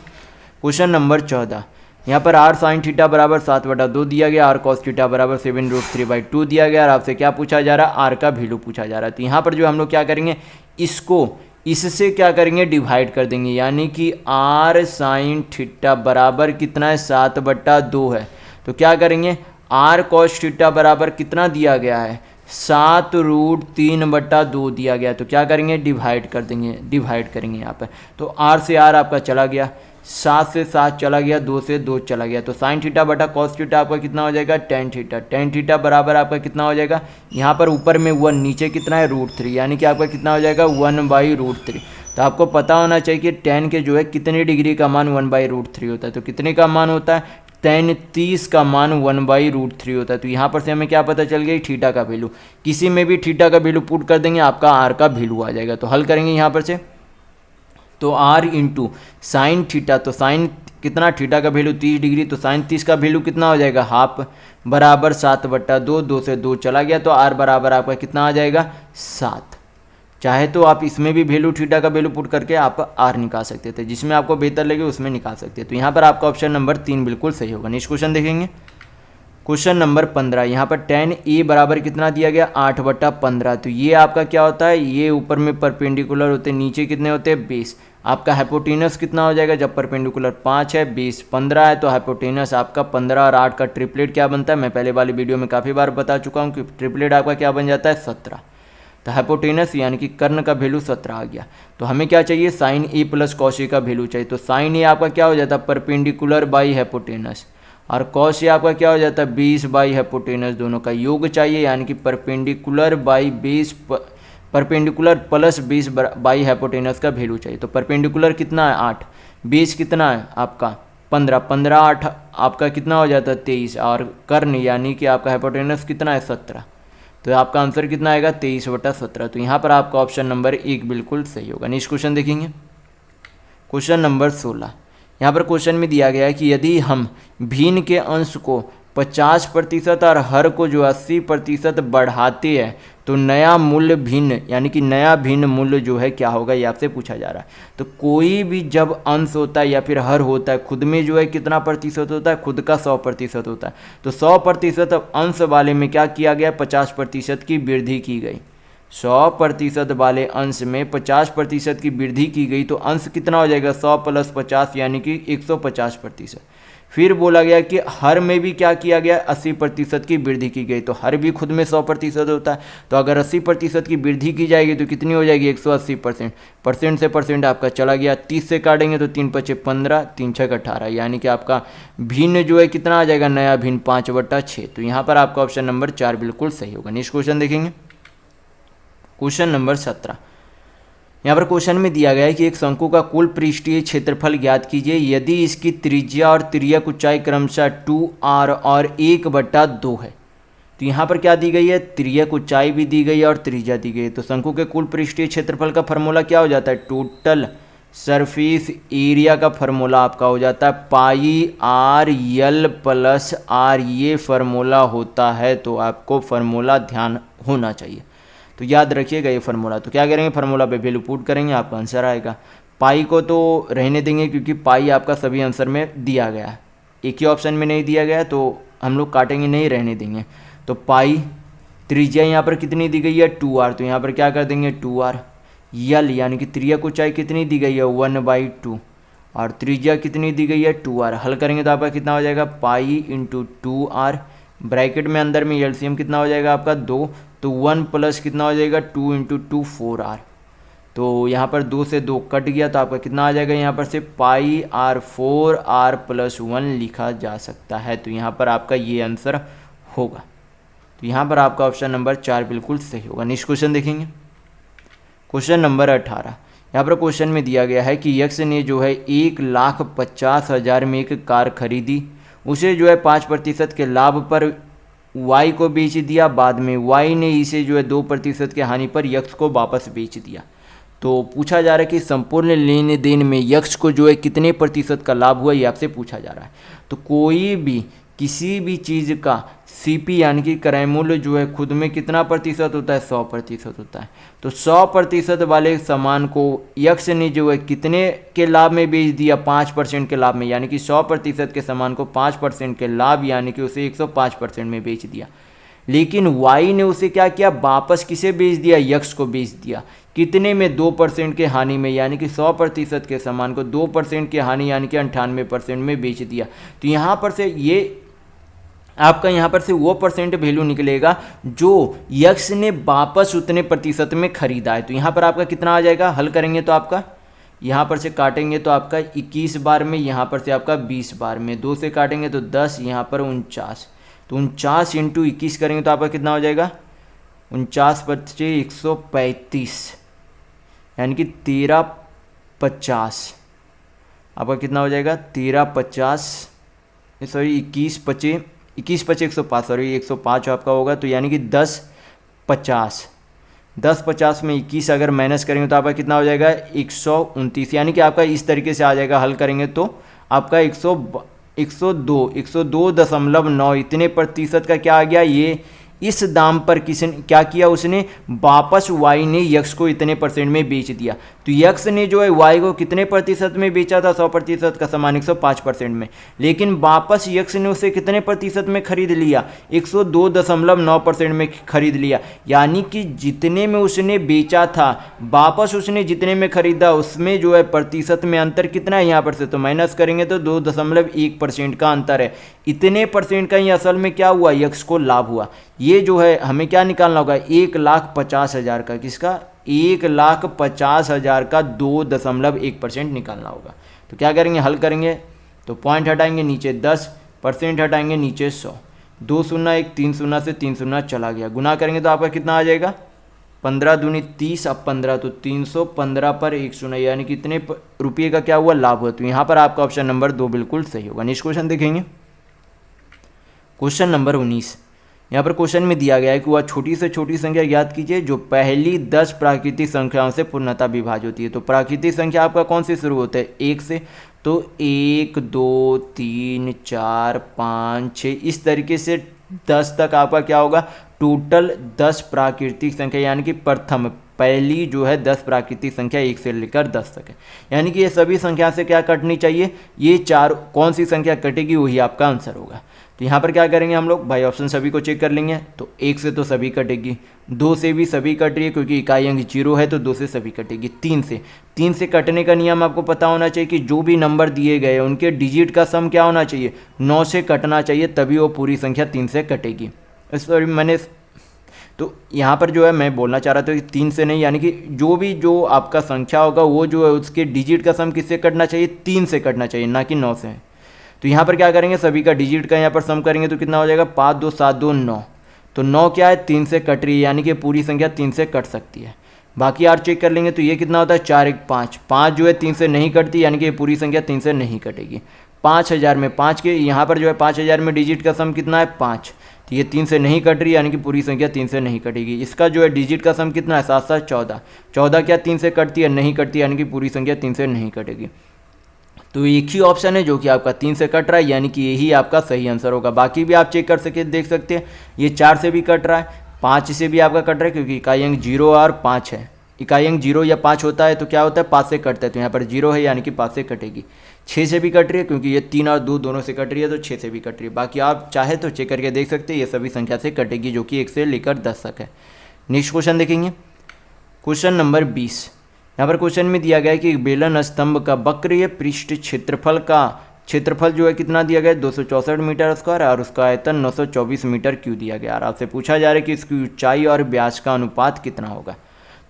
क्वेश्चन नंबर 14। यहाँ पर r साइन थीटा बराबर 7/2 दिया गया, r कॉस थीटा बराबर 7√3/2 दिया गया और आपसे क्या पूछा जा रहा है, r का वैल्यू पूछा जा रहा है। तो यहाँ पर जो हम लोग क्या करेंगे, इसको इससे क्या करेंगे, डिवाइड कर देंगे। यानी कि r साइन थीटा बराबर कितना है, 7/2 है। तो क्या करेंगे, r कॉस थीटा बराबर कितना दिया गया है, 7√3/2 दिया गया। तो क्या करेंगे, डिवाइड कर देंगे, डिवाइड करेंगे यहाँ पर। तो r से r आपका चला गया, 7 से 7 चला गया, 2 से 2 चला गया। तो साइन थीटा बटा कॉस थीटा आपका कितना हो जाएगा, टेन थीटा। टेन थीटा बराबर आपका कितना हो जाएगा, यहाँ पर ऊपर में 1, नीचे कितना है, √3, यानी कि आपका कितना हो जाएगा, 1/√3। तो आपको पता होना चाहिए कि टेन के जो है कितने डिग्री का मान 1/√3 होता है। तो कितने का मान होता है, tan 30 का मान 1/√3 होता है। तो यहाँ पर से हमें क्या पता चल गया, थीटा का वैल्यू। किसी में भी थीटा का वैल्यू पुट कर देंगे, आपका r का वैल्यू आ जाएगा। तो हल करेंगे यहाँ पर से, तो r इंटू साइन थीटा, तो साइन कितना, थीटा का वैल्यू 30 डिग्री, तो साइन 30 का वैल्यू कितना हो जाएगा, हाफ, बराबर 7/2, 2 से 2 चला गया। तो r बराबर आपका कितना आ जाएगा, 7। चाहे तो आप इसमें भी वैल्यू थीटा का वैल्यू पुट करके आप r निकाल सकते थे, जिसमें आपको बेहतर लगे उसमें निकाल सकते हैं। तो यहाँ पर आपका ऑप्शन नंबर 3 बिल्कुल सही होगा। नेक्स्ट क्वेश्चन देखेंगे, क्वेश्चन नंबर 15। यहाँ पर tan a बराबर कितना दिया गया, 8/15। तो ये आपका क्या होता है, ये ऊपर में परपेंडिकुलर होते हैं, नीचे कितने होते हैं, बेस। आपका हाइपोटेनस कितना हो जाएगा, जब परपेंडिकुलर 5 है, बेस 15 है, तो हाइपोटेनस आपका 15 और 8 का ट्रिपलेट क्या बनता है, मैं पहले वाली वीडियो में काफ़ी बार बता चुका हूँ कि ट्रिपलेट आपका क्या बन जाता है, 17। तो हाइपोटेनस यानी कि कर्ण का वैल्यू 17 आ गया। तो हमें क्या चाहिए, sign A plus cos A का वैल्यू चाहिए। तो साइन ए आपका क्या हो जाता है, परपेंडिकुलर बाई हाइपोटेनस, और कॉस ए आपका क्या हो जाता है, 20 बाई हाइपोटेनस, दोनों का योग चाहिए। यानी कि perpendicular by base, perpendicular plus 20 by hypotenuse का वैल्यू चाहिए। तो परपेंडिकुलर कितना है, 8, बेस कितना है आपका 15, 15 8 आपका कितना हो जाता है, 23, और कर्ण यानी कि आपका हाइपोटेनस कितना है, 17। तो आपका आंसर कितना आएगा, 23/17। तो यहाँ पर आपका ऑप्शन नंबर 1 बिल्कुल सही होगा। नेक्स्ट क्वेश्चन देखेंगे, क्वेश्चन नंबर 16। यहाँ पर क्वेश्चन में दिया गया है कि यदि हम भिन्न के अंश को 50% और हर को जो 80% बढ़ाते हैं तो नया मूल्य भिन्न, यानी कि नया भिन्न मूल्य जो है क्या होगा, ये आपसे पूछा जा रहा है। तो कोई भी जब अंश होता है या फिर हर होता है, खुद में जो है कितना प्रतिशत होता है, खुद का 100% होता है। तो 100% अंश वाले में क्या किया गया, 50% की वृद्धि की गई। 100% वाले अंश में 50% की वृद्धि की गई, तो अंश कितना हो जाएगा, 100 + 50 यानी कि 150%। फिर बोला गया कि हर में भी क्या किया गया, 80% की वृद्धि की गई। तो हर भी खुद में 100% होता है, तो अगर 80% की वृद्धि की जाएगी तो कितनी हो जाएगी, 180%। परसेंट से परसेंट आपका चला गया, 30 से काटेंगे तो 3 × 5 = 15, 3 × 6 = 18, यानी कि आपका भिन्न जो है कितना आ जाएगा, नया भिन्न 5/6। तो यहाँ पर आपका ऑप्शन नंबर 4 बिल्कुल सही होगा। नेक्स्ट क्वेश्चन देखेंगे, क्वेश्चन नंबर 17। यहाँ पर क्वेश्चन में दिया गया है कि एक शंकु का कुल पृष्ठीय क्षेत्रफल ज्ञात कीजिए यदि इसकी त्रिज्या और तिर्यक ऊंचाई क्रमशः 2r और 1/2 है। तो यहाँ पर क्या दी गई है, तिर्यक ऊंचाई भी दी गई है और त्रिज्या दी गई है। तो शंकु के कुल पृष्ठीय क्षेत्रफल का फॉर्मूला क्या हो जाता है, टोटल सरफेस एरिया का फॉर्मूला आपका हो जाता है πr/l + r, ये फार्मूला होता है। तो आपको फार्मूला ध्यान होना चाहिए, तो याद रखिएगा ये फार्मूला। तो क्या करेंगे, फार्मूला पे वैल्यू पुट करेंगे, आपका आंसर आएगा। पाई को तो रहने देंगे क्योंकि पाई आपका सभी आंसर में दिया गया है, एक ही ऑप्शन में नहीं दिया गया, तो हम लोग काटेंगे नहीं, रहने देंगे। तो पाई, त्रिज्या यहाँ पर कितनी दी गई है, 2r, तो यहाँ पर क्या कर देंगे 2r। यल यानी कि त्रिज्या ऊंचाई कितनी दी गई है, 1/2, और त्रिज्या कितनी दी गई है, 2r। हल करेंगे तो आपका कितना हो जाएगा, पाई × 2r, ब्रैकेट में अंदर में एलसीएम कितना हो जाएगा आपका 2, तो 1 प्लस कितना हो जाएगा 2 × 2 4r। तो यहाँ पर 2 से 2 कट गया, तो आपका कितना आ जाएगा, यहाँ पर से πr 4r + 1 लिखा जा सकता है। तो यहाँ पर आपका ये आंसर होगा। तो यहाँ पर आपका ऑप्शन नंबर 4 बिल्कुल सही होगा। नेक्स्ट क्वेश्चन देखेंगे, क्वेश्चन नंबर 18। यहाँ पर क्वेश्चन में दिया गया है कि यक्ष ने जो है 1,50,000 में एक कार खरीदी, उसे जो है 5% के लाभ पर y को बेच दिया, बाद में y ने इसे जो है 2% के हानि पर यक्ष को वापस बेच दिया। तो पूछा जा रहा है कि संपूर्ण लेन देन में यक्ष को जो है कितने प्रतिशत का लाभ हुआ, ये आपसे पूछा जा रहा है। तो कोई भी किसी भी चीज़ का सीपी यानी कि क्रय मूल्य जो है खुद में कितना प्रतिशत होता है, 100% होता है। तो 100% वाले सामान को यक्ष ने जो है कितने के लाभ में बेच दिया, 5% के लाभ में, यानी कि 100% के सामान को 5% के लाभ यानी कि उसे 105% में बेच दिया। लेकिन वाई ने उसे क्या किया, वापस किसे बेच दिया, यक्ष को बेच दिया। कितने में, 2% के हानि में, यानी कि 100% के सामान को 2% के हानि यानी कि 98% में बेच दिया। तो यहाँ पर से ये आपका यहाँ पर से वो परसेंट वैल्यू निकलेगा जो यक्ष ने वापस उतने प्रतिशत में खरीदा है। तो यहाँ पर आपका कितना आ जाएगा, हल करेंगे तो आपका यहाँ पर से काटेंगे तो आपका 21 बार में, यहाँ पर से आपका 20 बार में, 2 से काटेंगे तो 10, यहाँ पर 49, तो 49 × 21 करेंगे तो आपका कितना हो जाएगा, 49 × 135 यानी कि 1350, आपका कितना हो जाएगा 1350, सॉरी 21 × 105, सॉरी 105 आपका होगा। तो यानी कि 1050 में 21 अगर माइनस करेंगे तो आपका कितना हो जाएगा 129, यानी कि आपका इस तरीके से आ जाएगा। हल करेंगे तो आपका 102.9 इतने प्रतिशत का क्या आ गया, ये इस दाम पर किसने क्या किया, उसने वापस वाई ने यक्ष को इतने परसेंट में बेच दिया। तो यक्ष ने जो है वाई को कितने प्रतिशत में बेचा था, 100% का सामान 105% में, लेकिन वापस यक्ष ने उसे कितने प्रतिशत में खरीद लिया, 102.9% में खरीद लिया। यानी कि जितने में उसने बेचा था वापस उसने जितने में खरीदा उसमें जो है प्रतिशत में अंतर कितना है, यहाँ पर से तो माइनस करेंगे तो 2.1% का अंतर है। इतने परसेंट का ही असल में क्या हुआ, यक्ष को लाभ हुआ। ये जो है हमें क्या निकालना होगा, 1,50,000 का, किसका 1,50,000 का 2.1% निकालना होगा। तो क्या करेंगे, हल करेंगे तो पॉइंट हटाएंगे नीचे 10, परसेंट हटाएंगे नीचे 100, 2 शून्य 1 3 शून्य से 3 शून्य चला गया, गुना करेंगे तो आपका कितना आ जाएगा 15 दूनी 30, अब 15 तो 315 पर 1 शून्य, यानी कि कितने रुपये का क्या हुआ, लाभ हुआ। तो यहाँ पर आपका ऑप्शन नंबर 2 बिल्कुल सही होगा। नेक्स्ट क्वेश्चन देखेंगे, क्वेश्चन नंबर 19। यहाँ पर क्वेश्चन में दिया गया है कि वह छोटी से छोटी संख्या ज्ञात कीजिए जो पहली 10 प्राकृतिक संख्याओं से पूर्णतः विभाज्य होती है। तो प्राकृतिक संख्या आपका कौन से शुरू होता है, 1 से, तो 1 2 3 4 5 6 इस तरीके से 10 तक आपका क्या होगा, टोटल 10 प्राकृतिक संख्या, यानी कि प्रथम पहली जो है 10 प्राकृतिक संख्या 1 से लेकर 10 तक है। यानी कि ये सभी संख्या से क्या कटनी चाहिए, ये चार कौन सी संख्या कटेगी वही आपका आंसर होगा। तो यहाँ पर क्या करेंगे हम लोग, भाई ऑप्शन सभी को चेक कर लेंगे। तो 1 से तो सभी कटेगी, 2 से भी सभी कट रही है क्योंकि इकाई अंक 0 है, तो 2 से सभी कटेगी। 3 से कटने का नियम आपको पता होना चाहिए कि जो भी नंबर दिए गए उनके डिजिट का सम क्या होना चाहिए, 9 से कटना चाहिए, तभी वो पूरी संख्या 3 से कटेगी। सॉरी मैंने तो यहाँ पर जो है मैं बोलना चाह रहा था कि 3 से नहीं, यानी कि जो आपका संख्या होगा वो जो है उसके डिजिट का सम किससे कटना चाहिए, 3 से कटना चाहिए, ना कि 9 से। तो यहाँ पर क्या करेंगे, सभी का डिजिट का यहाँ पर सम करेंगे तो कितना हो जाएगा, 5 2 7 2 9। तो 9 क्या है, 3 से कट रही है, यानी कि पूरी संख्या 3 से कट सकती है। बाकी आर चेक कर लेंगे तो ये कितना होता है, 4 1 5। 5 जो है 3 से नहीं कटती, यानी कि ये पूरी संख्या 3 से नहीं कटेगी। 5000 में 5 के यहाँ पर जो है 5000 में डिजिट का सम कितना है, 5। तो ये 3 से नहीं कट रही, यानी कि पूरी संख्या 3 से नहीं कटेगी। इसका जो है डिजिट का सम कितना है, 7 7 14। 14 क्या 3 से कटती है, नहीं कटती, यानी कि पूरी संख्या 3 से नहीं कटेगी। तो एक ही ऑप्शन है जो कि आपका 3 से कट रहा है, यानी कि यही आपका सही आंसर होगा। बाकी भी आप चेक कर सके देख सकते हैं, ये 4 से भी कट रहा है, 5 से भी आपका कट रहा है क्योंकि इकाई अंक 0 और 5 है। इकाई अंक 0 या 5 होता है तो क्या होता है, 5 से कटता है, तो यहाँ पर 0 है यानी कि 5 से कटेगी। 6 से भी कट रही है क्योंकि ये 3 और 2 दोनों से कट रही है, तो 6 से भी कट रही है। बाकी आप चाहे तो चेक करके देख सकते हैं, ये सभी संख्या से कटेगी जो कि 1 से लेकर 10 तक है। नेक्स्ट क्वेश्चन देखेंगे, क्वेश्चन नंबर 20। यहाँ पर क्वेश्चन में दिया गया है कि बेलन स्तंभ का वक्रीय पृष्ठ क्षेत्रफल जो है कितना दिया गया है, 264 मीटर स्क्वायर, और उसका आयतन 924 मीटर क्यूब दिया गया। और आपसे पूछा जा रहा है कि इसकी ऊंचाई और व्यास का अनुपात कितना होगा।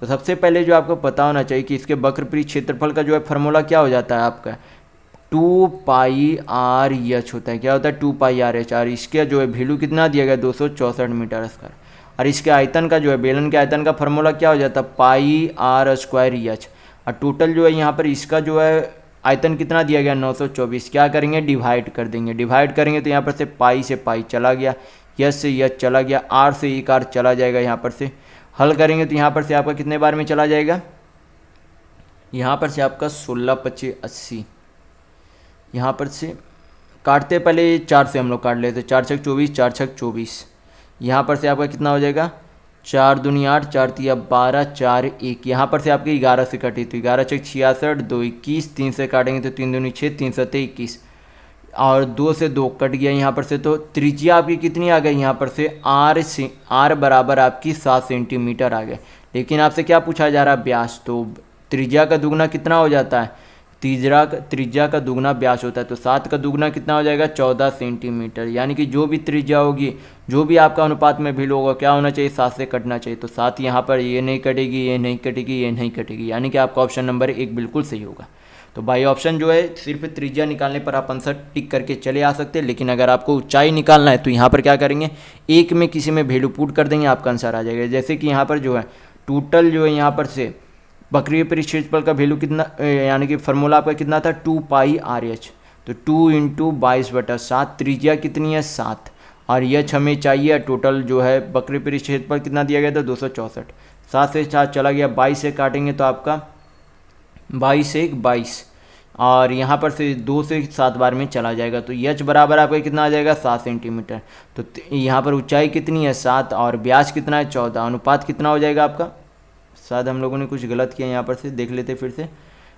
तो सबसे पहले जो आपको पता होना चाहिए कि इसके वक्र पृष्ठ क्षेत्रफल का जो है फॉर्मूला क्या हो जाता है आपका, 2 पाई आर एच होता है। क्या होता है, 2 पाई आर एच। और इसके जो है वैल्यू कितना दिया गया, 264 मीटर स्क्वायर। और इसके आयतन का जो है बेलन के आयतन का फॉर्मूला क्या हो जाता है, पाई आर स्क्वायर एच। और टोटल जो है यहाँ पर इसका जो है आयतन कितना दिया गया, 924। क्या करेंगे, डिवाइड कर देंगे। डिवाइड करेंगे तो यहाँ पर से पाई चला गया, एच से एच चला गया, आर से एक आर चला जाएगा। यहाँ पर से हल करेंगे तो यहाँ पर से आपका कितने बार में चला जाएगा, यहाँ पर से आपका 16 25 80। यहाँ पर से काटते पहले 4 से हम लोग काट लेते, 4 छक 24, 4 छक 24। यहाँ पर से आपका कितना हो जाएगा, 4 दूनी 8, 4 तिया 12, 4 1। यहाँ पर से आपकी 11 से कटी तो 11 छक 66, 2 21। 3 से काटेंगे तो 3 दूनी 6, 3 7 21, और 2 से 2 कट गया यहाँ पर से। तो त्रिज्या आपकी कितनी आ गई, यहाँ पर से आर बराबर आपकी 7 सेंटीमीटर आ गए। लेकिन आपसे क्या पूछा जा रहा है, व्यास। तो त्रिज्या का दुगना कितना हो जाता है, त्रिज्या का दुगना व्यास होता है। तो 7 का दुगना कितना हो जाएगा, 14 सेंटीमीटर। यानी कि जो भी त्रिज्या होगी, जो भी आपका अनुपात में भी होगा, क्या होना चाहिए, 7 से कटना चाहिए। तो 7 यहाँ पर ये नहीं कटेगी, ये नहीं कटेगी, ये नहीं कटेगी, यानी कि आपका ऑप्शन नंबर 1 बिल्कुल सही होगा। तो बाई ऑप्शन जो है सिर्फ त्रिज्या निकालने पर आप आंसर टिक करके चले आ सकते हैं। लेकिन अगर आपको ऊंचाई निकालना है तो यहाँ पर क्या करेंगे, एक में किसी में वैल्यू पुट कर देंगे, आपका आंसर आ जाएगा। जैसे कि यहाँ पर जो है टोटल जो है यहाँ पर से वक्रीय पृष्ठ क्षेत्रफल का वैल्यू कितना, यानी कि फार्मूला आपका कितना था, 2 पाई आर एच। तो 2 × 22/7, त्रिज्या कितनी है 7, और एच हमें चाहिए टोटल जो है वक्रीय पृष्ठ क्षेत्रफल कितना दिया गया था, 264। 7 से 4 चला गया, 22 से काटेंगे तो आपका 22 से 22, और यहाँ पर से 2 से 7 बार में चला जाएगा। तो एच बराबर आपका कितना आ जाएगा, 7 सेंटीमीटर। तो यहाँ पर ऊंचाई कितनी है 7, और व्यास कितना है 14। अनुपात कितना हो जाएगा आपका, शायद हम लोगों ने कुछ गलत किया, यहाँ पर से देख लेते फिर से।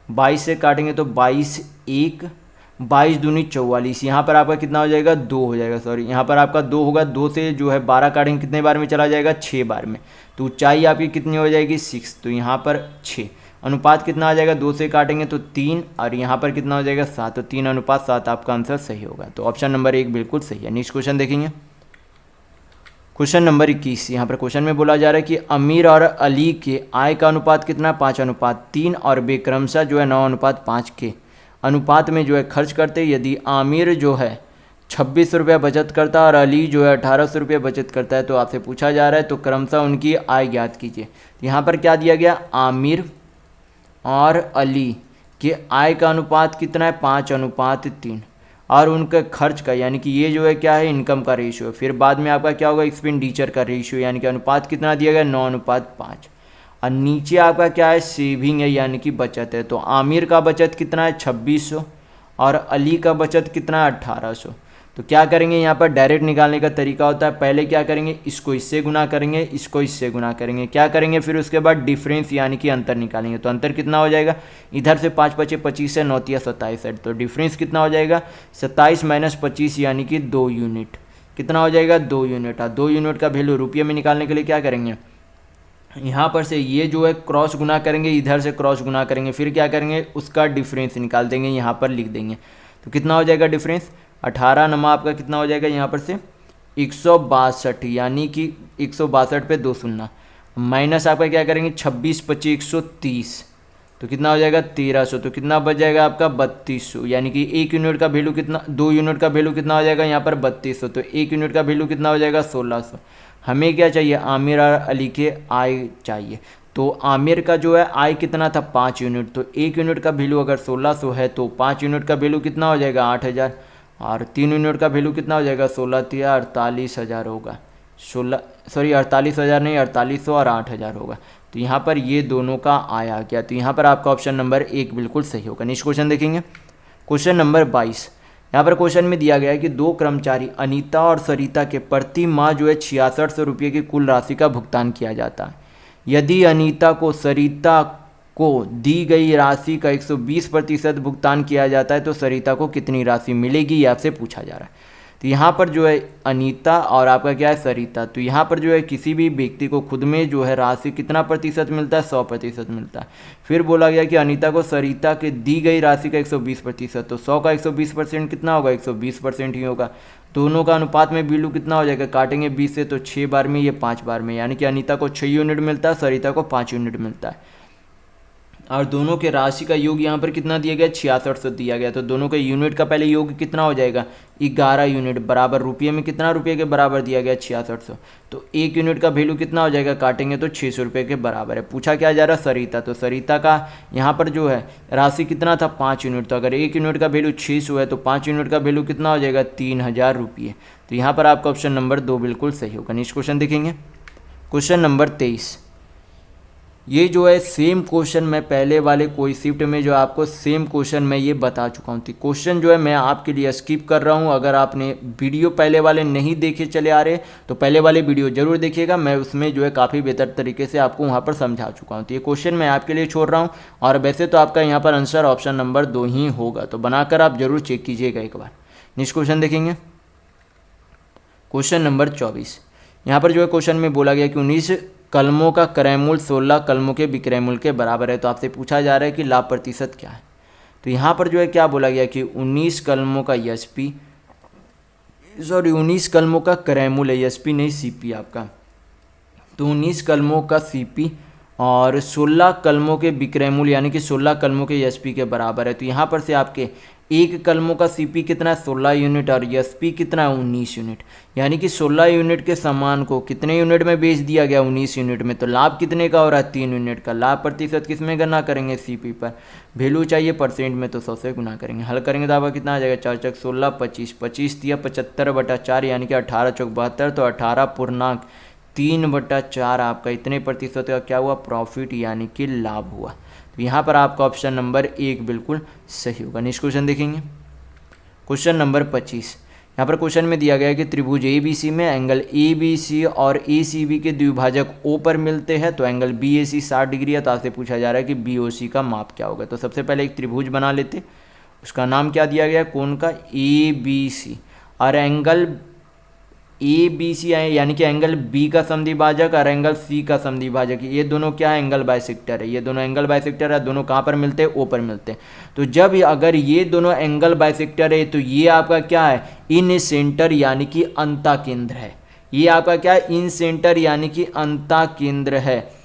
22 से काटेंगे तो 22 1, 22 दूनी 44। यहाँ पर आपका कितना हो जाएगा, 2 हो जाएगा, सॉरी यहाँ पर आपका 2 होगा। 2 से जो है 12 काटेंगे कितने बार में चला जाएगा, 6 बार में। तो ऊंचाई आपकी कितनी हो जाएगी, 6। तो यहाँ पर 6। अनुपात कितना आ जाएगा, 2 से काटेंगे तो 3, और यहाँ पर कितना हो जाएगा 7। तो 3:7 आपका आंसर सही होगा। तो ऑप्शन नंबर 1 बिल्कुल सही है। नेक्स्ट क्वेश्चन देखेंगे, क्वेश्चन नंबर 21। यहाँ पर क्वेश्चन में बोला जा रहा है कि अमीर और अली के आय का अनुपात कितना, 5:3, और वे क्रमशः जो है 9:5 के अनुपात में जो है खर्च करते। यदि आमिर जो है 26 रुपया बचत करता है और अली जो है 1800 रुपये बचत करता है, तो आपसे पूछा जा रहा है तो क्रमशः उनकी आय ज्ञात कीजिए। यहाँ पर क्या दिया गया, आमिर और अली के आय का अनुपात कितना है, 5:3, और उनका खर्च का, यानी कि ये जो है क्या है, इनकम का रेशियो। फिर बाद में आपका क्या होगा, एक्सपेंडिचर का रेशियो, यानी कि अनुपात कितना दिया गया, 9:5। और नीचे आपका क्या है, सेविंग है, यानी कि बचत है। तो आमिर का बचत कितना है 2600, और अली का बचत कितना 1800। तो क्या करेंगे, यहाँ पर डायरेक्ट निकालने का तरीका होता है, पहले क्या करेंगे, इसको इससे गुना करेंगे, इसको इससे गुना करेंगे, क्या करेंगे, फिर उसके बाद डिफरेंस यानी कि अंतर निकालेंगे। तो अंतर कितना हो जाएगा, इधर से 5 पचे 25 है, 9 तिया 27 है, तो डिफरेंस कितना हो जाएगा 27 माइनस 25 यानी कि 2 यूनिट। कितना हो जाएगा 2 यूनिट। 2 यूनिट का वैल्यू रुपये में निकालने के लिए क्या करेंगे, यहाँ पर से ये जो है क्रॉस गुना करेंगे, इधर से क्रॉस गुना करेंगे, फिर क्या करेंगे उसका डिफरेंस निकाल देंगे, यहाँ पर लिख देंगे। तो कितना हो जाएगा डिफरेंस, 18 नमा आपका कितना हो जाएगा यहाँ पर से 162, यानी कि 162 पे 2 शून्य, माइनस आपका क्या करेंगे 26 25 130, तो कितना हो जाएगा 1300। तो कितना बच जाएगा आपका 3200, यानी कि 1 यूनिट का वैल्यू कितना, 2 यूनिट का वैल्यू कितना हो जाएगा यहाँ पर 3200, तो 1 यूनिट का वैल्यू कितना हो जाएगा 1600। हमें क्या चाहिए, आमिर और अली के आय चाहिए। तो आमिर का जो है आय कितना था 5 यूनिट, तो 1 यूनिट का वैल्यू अगर 1600 है तो 5 यूनिट का वैल्यू कितना हो जाएगा 8000, और 3 यूनिट का वैल्यू कितना हो जाएगा 16 तिया 48,000 होगा, 48,000 नहीं 4800 और 8000 होगा। तो यहाँ पर ये दोनों का आय आ गया। तो यहाँ पर आपका ऑप्शन नंबर 1 बिल्कुल सही होगा। नेक्स्ट क्वेश्चन देखेंगे, क्वेश्चन नंबर 22। यहाँ पर क्वेश्चन में दिया गया है कि 2 कर्मचारी अनीता और सरिता के प्रति माह जो है 6600 रुपये की कुल राशि का भुगतान किया जाता है। यदि अनीता को सरिता को दी गई राशि का 120% भुगतान किया जाता है तो सरिता को कितनी राशि मिलेगी, ये आपसे पूछा जा रहा है। तो यहाँ पर जो है अनीता और आपका क्या है सरिता, तो यहाँ पर जो है किसी भी व्यक्ति को खुद में जो है राशि कितना प्रतिशत मिलता है 100% मिलता है। फिर बोला गया कि अनीता को सरिता के दी गई राशि का 120%, तो 100 का 120% कितना होगा 120% ही होगा। दोनों का अनुपात में वैल्यू कितना हो जाएगा, काटेंगे 20 से तो 6 बार में, ये 5 बार में, यानी कि अनीता को 6 यूनिट मिलता है, सरिता को 5 यूनिट मिलता है। और दोनों के राशि का योग यहाँ पर कितना दिया गया 6600 दिया गया। तो दोनों के यूनिट का पहले योग कितना हो जाएगा 11 यूनिट, बराबर रुपये में कितना रुपये के बराबर दिया गया 6600। तो 1 यूनिट का वैल्यू कितना हो जाएगा, काटेंगे तो 600 रुपये के बराबर है। पूछा क्या जा रहा है सरिता, तो सरिता का यहाँ पर जो है राशि कितना था 5 यूनिट, तो अगर 1 यूनिट का वैल्यू 600 है तो 5 यूनिट का वैल्यू कितना हो जाएगा 3000 रुपये। तो यहाँ पर आपका ऑप्शन नंबर 2 बिल्कुल सही होगा। नेक्स्ट क्वेश्चन देखेंगे, क्वेश्चन नंबर 23। ये जो है सेम क्वेश्चन मैं पहले वाले कोई शिफ्ट में जो आपको सेम क्वेश्चन मैं ये बता चुका हूँ। तो क्वेश्चन जो है मैं आपके लिए स्किप कर रहा हूँ। अगर आपने वीडियो पहले वाले नहीं देखे चले आ रहे तो पहले वाले वीडियो जरूर देखिएगा, मैं उसमें जो है काफ़ी बेहतर तरीके से आपको वहाँ पर समझा चुका हूँ। तो ये क्वेश्चन मैं आपके लिए छोड़ रहा हूँ, और वैसे तो आपका यहाँ पर आंसर ऑप्शन नंबर 2 ही होगा, तो बनाकर आप जरूर चेक कीजिएगा एक बार। नेक्स्ट क्वेश्चन देखेंगे, क्वेश्चन नंबर 24। यहाँ पर जो है क्वेश्चन में बोला गया कि 19 कलमों का क्रय मूल्य 16 कलमों के विक्रय मूल्य के बराबर है। तो आपसे पूछा जा रहा है कि लाभ प्रतिशत क्या है। तो यहाँ पर जो है क्या बोला गया कि 19 कलमों का 19 कलमों का क्रय मूल्य एसपी नहीं सीपी आपका, तो 19 कलमों का सीपी और 16 कलमों के विक्रय मूल्य यानी कि 16 कलमों के एसपी के बराबर है। तो यहाँ पर से आपके 1 कलमों का सीपी कितना है 16 यूनिट और एसपी कितना है 19 यूनिट, यानी कि 16 यूनिट के सामान को कितने यूनिट में बेच दिया गया 19 यूनिट में। तो लाभ कितने का हो रहा है 3 यूनिट का। लाभ प्रतिशत किस में गणना करेंगे सीपी पर, वैल्यू चाहिए परसेंट में, तो 100 से गुना करेंगे। हल करेंगे तो आपका कितना आ जाएगा 4 चौक 16 25 25 तिया 75/4 यानी कि 18 चौक 72, तो 18.3/4 आपका इतने प्रतिशत का क्या हुआ प्रॉफिट यानी कि लाभ हुआ। तो यहाँ पर आपका ऑप्शन नंबर 1 बिल्कुल सही होगा। नेक्स्ट क्वेश्चन देखेंगे, क्वेश्चन नंबर 25। यहाँ पर क्वेश्चन में दिया गया है कि त्रिभुज ABC में एंगल ABC और ACB के द्विभाजक O पर मिलते हैं, तो एंगल BAC 60 डिग्री है। तो आपसे पूछा जा रहा है कि BOC का माप क्या होगा। तो सबसे पहले एक त्रिभुज बना लेते, उसका नाम क्या दिया गया कोण का ABC, और एंगल ABC यानी कि एंगल B का समद्विभाजक और एंगल C का समद्विभाजक, ये दोनों क्या है एंगल बाइसेक्टर है। ये दोनों एंगल बाइसेक्टर है, दोनों कहाँ पर मिलते हैं O पर मिलते हैं। तो जब अगर ये दोनों एंगल बाइसेक्टर है तो ये आपका क्या है इन सेंटर यानी कि अंता केंद्र है। ये आपका क्या है इन सेंटर यानी कि अंता केंद्र है।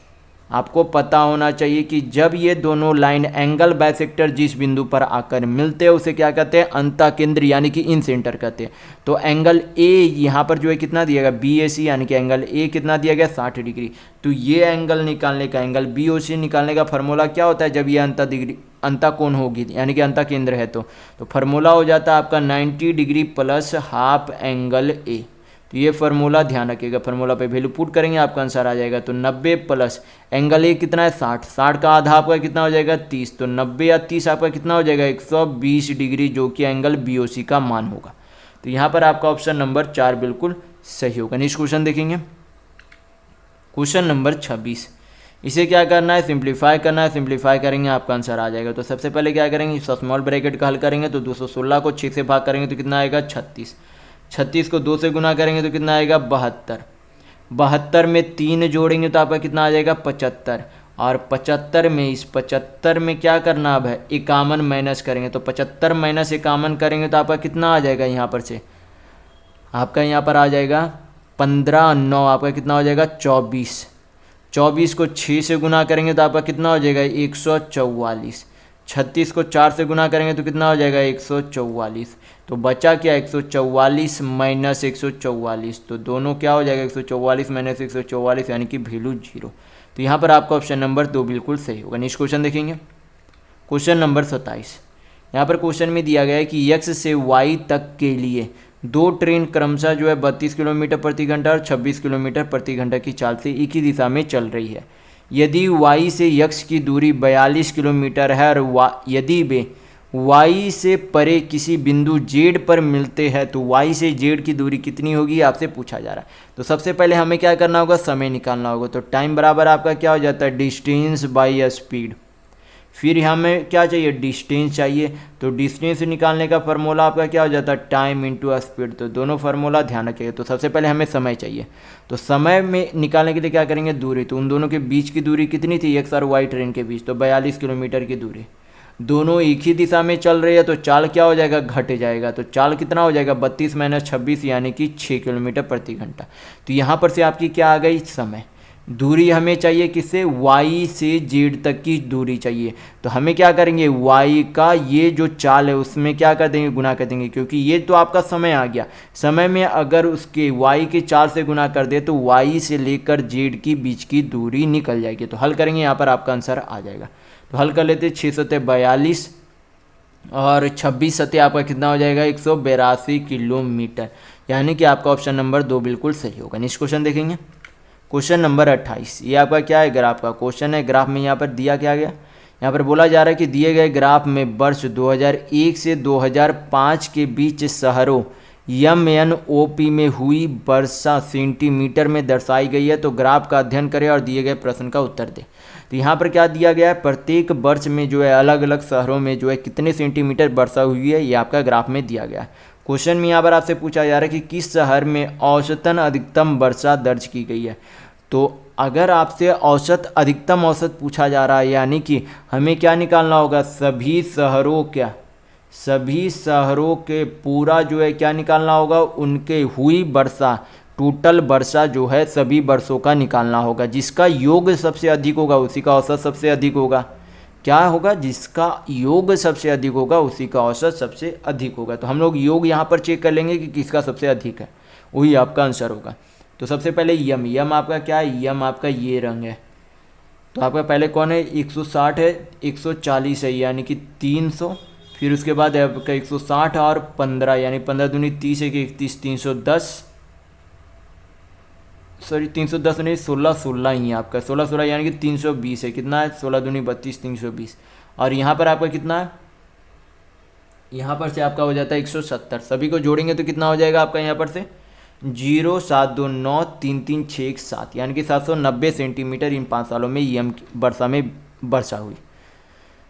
आपको पता होना चाहिए कि जब ये दोनों लाइन एंगल बाइसेक्टर जिस बिंदु पर आकर मिलते हैं उसे क्या कहते हैं अंता केंद्र यानी कि इन सेंटर कहते हैं। तो एंगल ए यहाँ पर जो है कितना दिया गया BAC यानी कि एंगल ए कितना दिया गया 60 डिग्री। तो ये एंगल निकालने का एंगल BOC निकालने का फार्मूला क्या होता है जब ये अंता कोण होगी यानी कि अंता केंद्र है तो फार्मूला हो जाता है आपका 90 degree plus half angle A. तो ये फार्मूला ध्यान रखिएगा, फार्मूला पे वैल्यू पुट करेंगे आपका आंसर आ जाएगा। तो 90 प्लस एंगल ए कितना है 60, 60 का आधा आपका कितना हो जाएगा 30, तो 90 या 30 आपका कितना हो जाएगा 120 डिग्री, जो कि एंगल BOC का मान होगा। तो यहाँ पर आपका ऑप्शन नंबर 4 बिल्कुल सही होगा। नेक्स्ट क्वेश्चन देखेंगे, क्वेश्चन नंबर 26। इसे क्या करना है, सिंप्लीफाई करना है। सिंप्लीफाई करेंगे आपका आंसर आ जाएगा। तो सबसे पहले क्या करेंगे, स्मॉल ब्रैकेट का हल करेंगे तो 216 को 6 से भाग करेंगे तो कितना आएगा 36, 36 को 2 से गुना करेंगे तो कितना आएगा 72, 72 में 3 जोड़ेंगे तो आपका कितना आ जाएगा 75, और 75 में इस 75 में क्या करना अब है 51 माइनस करेंगे, तो 75 माइनस 51 करेंगे तो आपका कितना आ जाएगा, यहाँ पर से आपका यहाँ पर आ जाएगा 15, 9 आपका कितना हो जाएगा 24, 24 को 6 से गुना करेंगे तो आपका कितना हो जाएगा 144, 36 को 4 से गुना करेंगे तो कितना हो जाएगा 144, तो बचा क्या 144 माइनस 144, तो दोनों क्या हो जाएगा 144 माइनस 144 यानी कि वैल्यू 0। तो यहाँ पर आपका ऑप्शन नंबर 2 बिल्कुल सही होगा। नेक्स्ट क्वेश्चन देखेंगे, क्वेश्चन नंबर 27। यहाँ पर क्वेश्चन में दिया गया है कि x से y तक के लिए 2 ट्रेन क्रमशः जो है 32 किलोमीटर प्रति घंटा और 26 किलोमीटर प्रति घंटा की चाल से एक ही दिशा में चल रही है। यदि y से x की दूरी 42 किलोमीटर है और यदि वे y से परे किसी बिंदु z पर मिलते हैं तो y से z की दूरी कितनी होगी, आपसे पूछा जा रहा है। तो सबसे पहले हमें क्या करना होगा, समय निकालना होगा। तो टाइम बराबर आपका क्या हो जाता है, डिस्टेंस बाई स्पीड। फिर हमें क्या चाहिए, डिस्टेंस चाहिए। तो डिस्टेंस निकालने का फार्मूला आपका क्या हो जाता है, टाइम इंटू स्पीड। तो दोनों फार्मूला ध्यान रखिएगा। तो सबसे पहले हमें समय चाहिए, तो समय में निकालने के लिए क्या करेंगे, दूरी। तो उन दोनों के बीच की दूरी कितनी थी, x और y ट्रेन के बीच, तो 42 किलोमीटर की दूरी। दोनों एक ही दिशा में चल रही है तो चाल क्या हो जाएगा, घट जाएगा। तो चाल कितना हो जाएगा 32 माइनस 26 यानी कि 6 किलोमीटर प्रति घंटा। तो यहाँ पर से आपकी क्या आ गई, समय। दूरी हमें चाहिए किससे, y से z तक की दूरी चाहिए। तो हमें क्या करेंगे, y का ये जो चाल है उसमें क्या कर देंगे, गुना कर देंगे, क्योंकि ये तो आपका समय आ गया। समय में अगर उसके y के 4 से गुना कर दे तो y से लेकर z की बीच की दूरी निकल जाएगी। तो हल करेंगे, यहाँ पर आपका आंसर आ जाएगा। तो हल कर लेते 6 सत्ते 42 और 26 सत्ते आपका कितना हो जाएगा 182 किलोमीटर, यानी कि आपका ऑप्शन नंबर 2 बिल्कुल सही होगा। नेक्स्ट क्वेश्चन देखेंगे, क्वेश्चन नंबर 28। ये आपका क्या है, ग्राफ का क्वेश्चन है। ग्राफ में यहाँ पर दिया क्या गया, यहाँ पर बोला जा रहा है कि दिए गए ग्राफ में वर्ष 2001 से 2005 के बीच शहरों MNOP में हुई वर्षा सेंटीमीटर में दर्शाई गई है। तो ग्राफ का अध्ययन करें और दिए गए प्रश्न का उत्तर दें। तो यहाँ पर क्या दिया गया है, प्रत्येक वर्ष में जो है अलग अलग शहरों में जो है कितने सेंटीमीटर वर्षा हुई है, ये आपका ग्राफ में दिया गया है। क्वेश्चन में यहाँ पर आपसे पूछा जा रहा है कि किस शहर में औसतन अधिकतम वर्षा दर्ज की गई है। तो अगर आपसे औसत अधिकतम औसत पूछा जा रहा है, यानी कि हमें क्या निकालना होगा, सभी शहरों के पूरा जो है क्या निकालना होगा, उनके हुई वर्षा, टोटल वर्षा जो है सभी वर्षों का निकालना होगा। जिसका योग सबसे अधिक होगा उसी का औसत सबसे अधिक होगा। क्या होगा, जिसका योग सबसे अधिक होगा उसी का औसत सबसे अधिक होगा। तो हम लोग योग यहाँ पर चेक कर लेंगे कि किसका सबसे अधिक है, वही आपका आंसर होगा। तो सबसे पहले यम आपका क्या है, यम आपका ये रंग है। तो आपका पहले कौन है, 160 है, 140 है यानी कि 300। फिर उसके बाद आपका 160 और 15 यानी 15 दूनी 30 है कि 31, 310, सॉरी 310 नहीं 16 ही है आपका, 16 यानी कि 320 है। कितना है, 16 दूनी 32, 320। और यहाँ पर आपका कितना है, यहाँ पर से आपका हो जाता है 170। सभी को जोड़ेंगे तो कितना हो जाएगा आपका, यहाँ पर से 0, 7, 2, 9, 3, 3, 6, 1, 7 यानी कि 790 सेंटीमीटर इन 5 सालों में वर्षा में वर्षा हुई,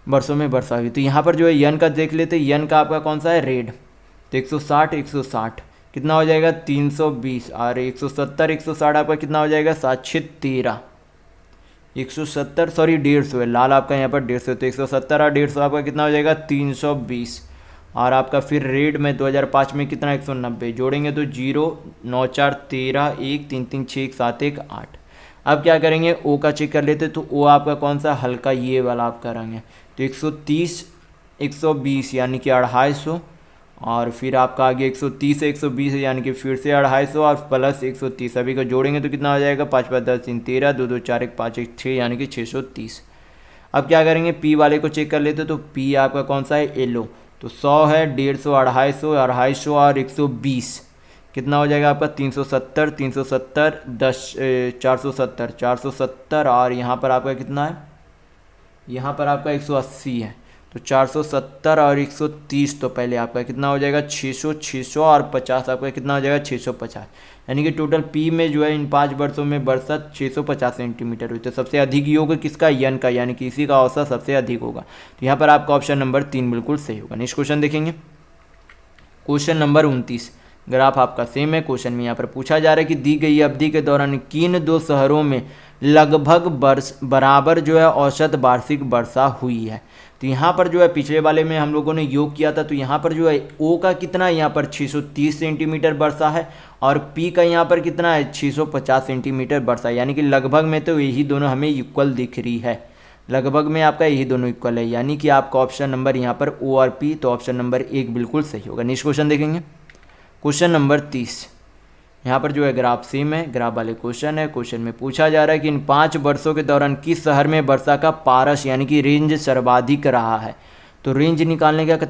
वर्षों में वर्षा हुई। तो यहाँ पर जो है यन का देख लेते हैं, यन का आपका कौन सा है, रेड। तो 160 कितना हो जाएगा 320 और 170 160 आपका कितना हो जाएगा 7, 6, 13, 170 सॉरी 150 है, लाल आपका यहाँ पर 150। तो 170 और 150 आपका कितना हो जाएगा 320। और आपका फिर रेड में 2005 में कितना 190 जोड़ेंगे तो 0, 9, 4, 13, 1, 3, 3, 6, 1, 7, 1, 8। अब क्या करेंगे, ओ का चेक कर लेते। तो ओ आपका कौन सा, हल्का ये वाला आपका रंग है। तो 130, 120 यानी कि 250 और फिर आपका आगे 130 से 120 यानी कि फिर से 250 और प्लस 130। सभी को जोड़ेंगे तो कितना हो जाएगा 5, 5, 10, 3, 13, 2, 2, 4, 1, 5, 1, 6 यानी कि 630। अब क्या करेंगे, पी वाले को चेक कर लेते। तो पी आपका कौन सा है, येलो। तो 100 है, 150, 250, 250 और 120 कितना हो जाएगा आपका 370, 370 10 470, 470 और यहाँ पर आपका कितना है, यहाँ पर आपका 180 है। तो 470 और 130 तो पहले आपका कितना हो जाएगा 600, 600 और 50 आपका कितना हो जाएगा 650। यानी कि टोटल पी में जो है इन 5 वर्षों में वर्षा 650 सेंटीमीटर हुई। तो सबसे अधिक योग किसका, यन का, यानी कि इसी का औसत सबसे अधिक होगा। तो यहाँ पर आपका ऑप्शन नंबर 3 बिल्कुल सही होगा। नेक्स्ट क्वेश्चन देखेंगे, क्वेश्चन नंबर 29। ग्राफ आपका सेम है। क्वेश्चन में यहाँ पर पूछा जा रहा है कि दी गई अवधि के दौरान किन दो शहरों में लगभग बराबर जो है औसत वार्षिक वर्षा हुई है। तो यहाँ पर जो है पिछले वाले में हम लोगों ने योग किया था, तो यहाँ पर जो है ओ का कितना है, यहाँ पर 630 सेंटीमीटर वर्षा है और पी का यहाँ पर कितना है 650 सेंटीमीटर वर्षा। यानी कि लगभग में तो यही दोनों हमें इक्वल दिख रही है, लगभग में आपका यही दोनों इक्वल है। यानी कि आपका ऑप्शन नंबर यहाँ पर ओ और पी, तो ऑप्शन नंबर 1 बिल्कुल सही होगा। नेक्स्ट क्वेश्चन देखेंगे, क्वेश्चन नंबर 30। यहाँ पर जो है ग्राफ सेम है, ग्राफ वाले क्वेश्चन है। क्वेश्चन में पूछा जा रहा है कि इन 5 वर्षों के दौरान किस शहर में वर्षा का पारस यानी कि रेंज सर्वाधिक रहा है। तो रेंज निकालने का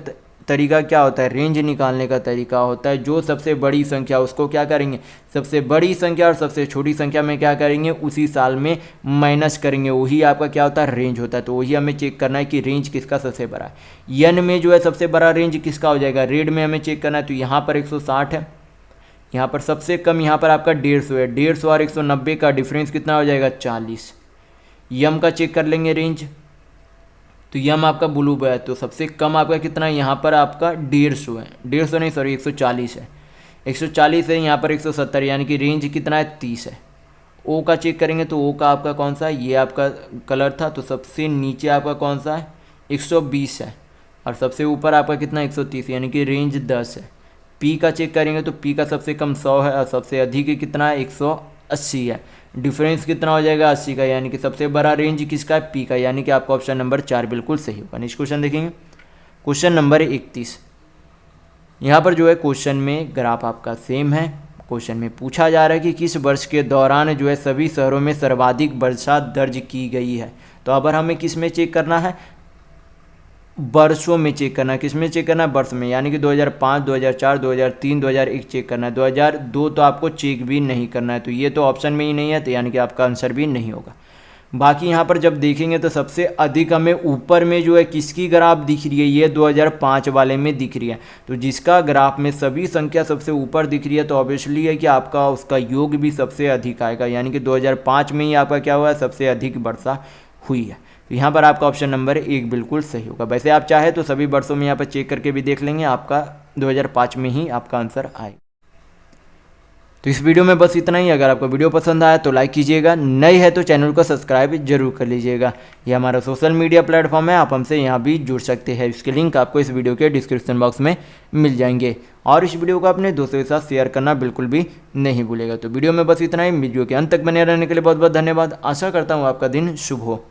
तरीका क्या होता है, रेंज निकालने का तरीका होता है जो सबसे बड़ी संख्या उसको क्या करेंगे, सबसे बड़ी संख्या और सबसे छोटी संख्या में क्या करेंगे, उसी साल में माइनस करेंगे, वही आपका क्या होता है रेंज होता है। तो वही हमें चेक करना है कि रेंज किसका सबसे बड़ा है। यन में जो है सबसे बड़ा रेंज किसका हो जाएगा, रेड में हमें चेक करना है। तो यहाँ पर 160 है, यहाँ पर सबसे कम यहाँ पर आपका 150 है। 150 और 190 का डिफरेंस कितना हो जाएगा 40। यम का चेक कर लेंगे रेंज, तो यम आपका ब्लू है, तो सबसे कम आपका कितना है, यहाँ पर आपका 150 है, 150 नहीं सॉरी 140 है, 140 है। यहाँ पर 170 यानी कि रेंज कितना है 30 है। ओ का चेक करेंगे तो ओ का आपका कौन सा है, ये आपका कलर था, तो सबसे नीचे आपका कौन सा है 120 है और सबसे ऊपर आपका कितना 130 यानी कि रेंज 10 है। पी का चेक करेंगे तो पी का सबसे कम 100 है और सबसे अधिक कितना है 180 है। डिफरेंस कितना हो जाएगा 80 का, यानी कि सबसे बड़ा रेंज किसका है पी का, यानी कि आपका ऑप्शन नंबर 4 बिल्कुल सही होगा। नेक्स्ट क्वेश्चन देखेंगे, क्वेश्चन नंबर 31। यहाँ पर जो है क्वेश्चन में ग्राफ आपका सेम है। क्वेश्चन में पूछा जा रहा है कि किस वर्ष के दौरान जो है सभी शहरों में सर्वाधिक वर्षा दर्ज की गई है। तो अगर हमें किस में चेक करना है, वर्षों में चेक करना है। किस में चेक करना है, वर्ष में, यानी कि 2005, 2004, 2003, 2001 चेक करना है। 2002 तो आपको चेक भी नहीं करना है, तो ये तो ऑप्शन में ही नहीं है, तो यानी कि आपका आंसर भी नहीं होगा। बाकी यहाँ पर जब देखेंगे तो सबसे अधिक हमें ऊपर में जो है किसकी ग्राफ दिख रही है, ये 2005 वाले में दिख रही है। तो जिसका ग्राफ में सभी संख्या सबसे ऊपर दिख रही है तो ऑब्वियसली है कि आपका उसका योग भी सबसे अधिक आएगा, यानी कि 2005 में ही आपका क्या हुआ है सबसे अधिक वर्षा हुई है। तो यहाँ पर आपका ऑप्शन नंबर 1 बिल्कुल सही होगा। वैसे आप चाहे तो सभी वर्षों में यहाँ पर चेक करके भी देख लेंगे, आपका 2005 में ही आपका आंसर आएगा। तो इस वीडियो में बस इतना ही। अगर आपको वीडियो पसंद आया तो लाइक कीजिएगा, नए है तो चैनल को सब्सक्राइब जरूर कर लीजिएगा। ये हमारा सोशल मीडिया प्लेटफॉर्म है, आप हमसे यहाँ भी जुड़ सकते हैं। इसके लिंक आपको इस वीडियो के डिस्क्रिप्शन बॉक्स में मिल जाएंगे और इस वीडियो को अपने दोस्तों के साथ शेयर करना बिल्कुल भी नहीं भूलेगा। तो वीडियो में बस इतना ही। वीडियो के अंत तक बने रहने के लिए बहुत बहुत धन्यवाद। आशा करता हूँ आपका दिन शुभ हो।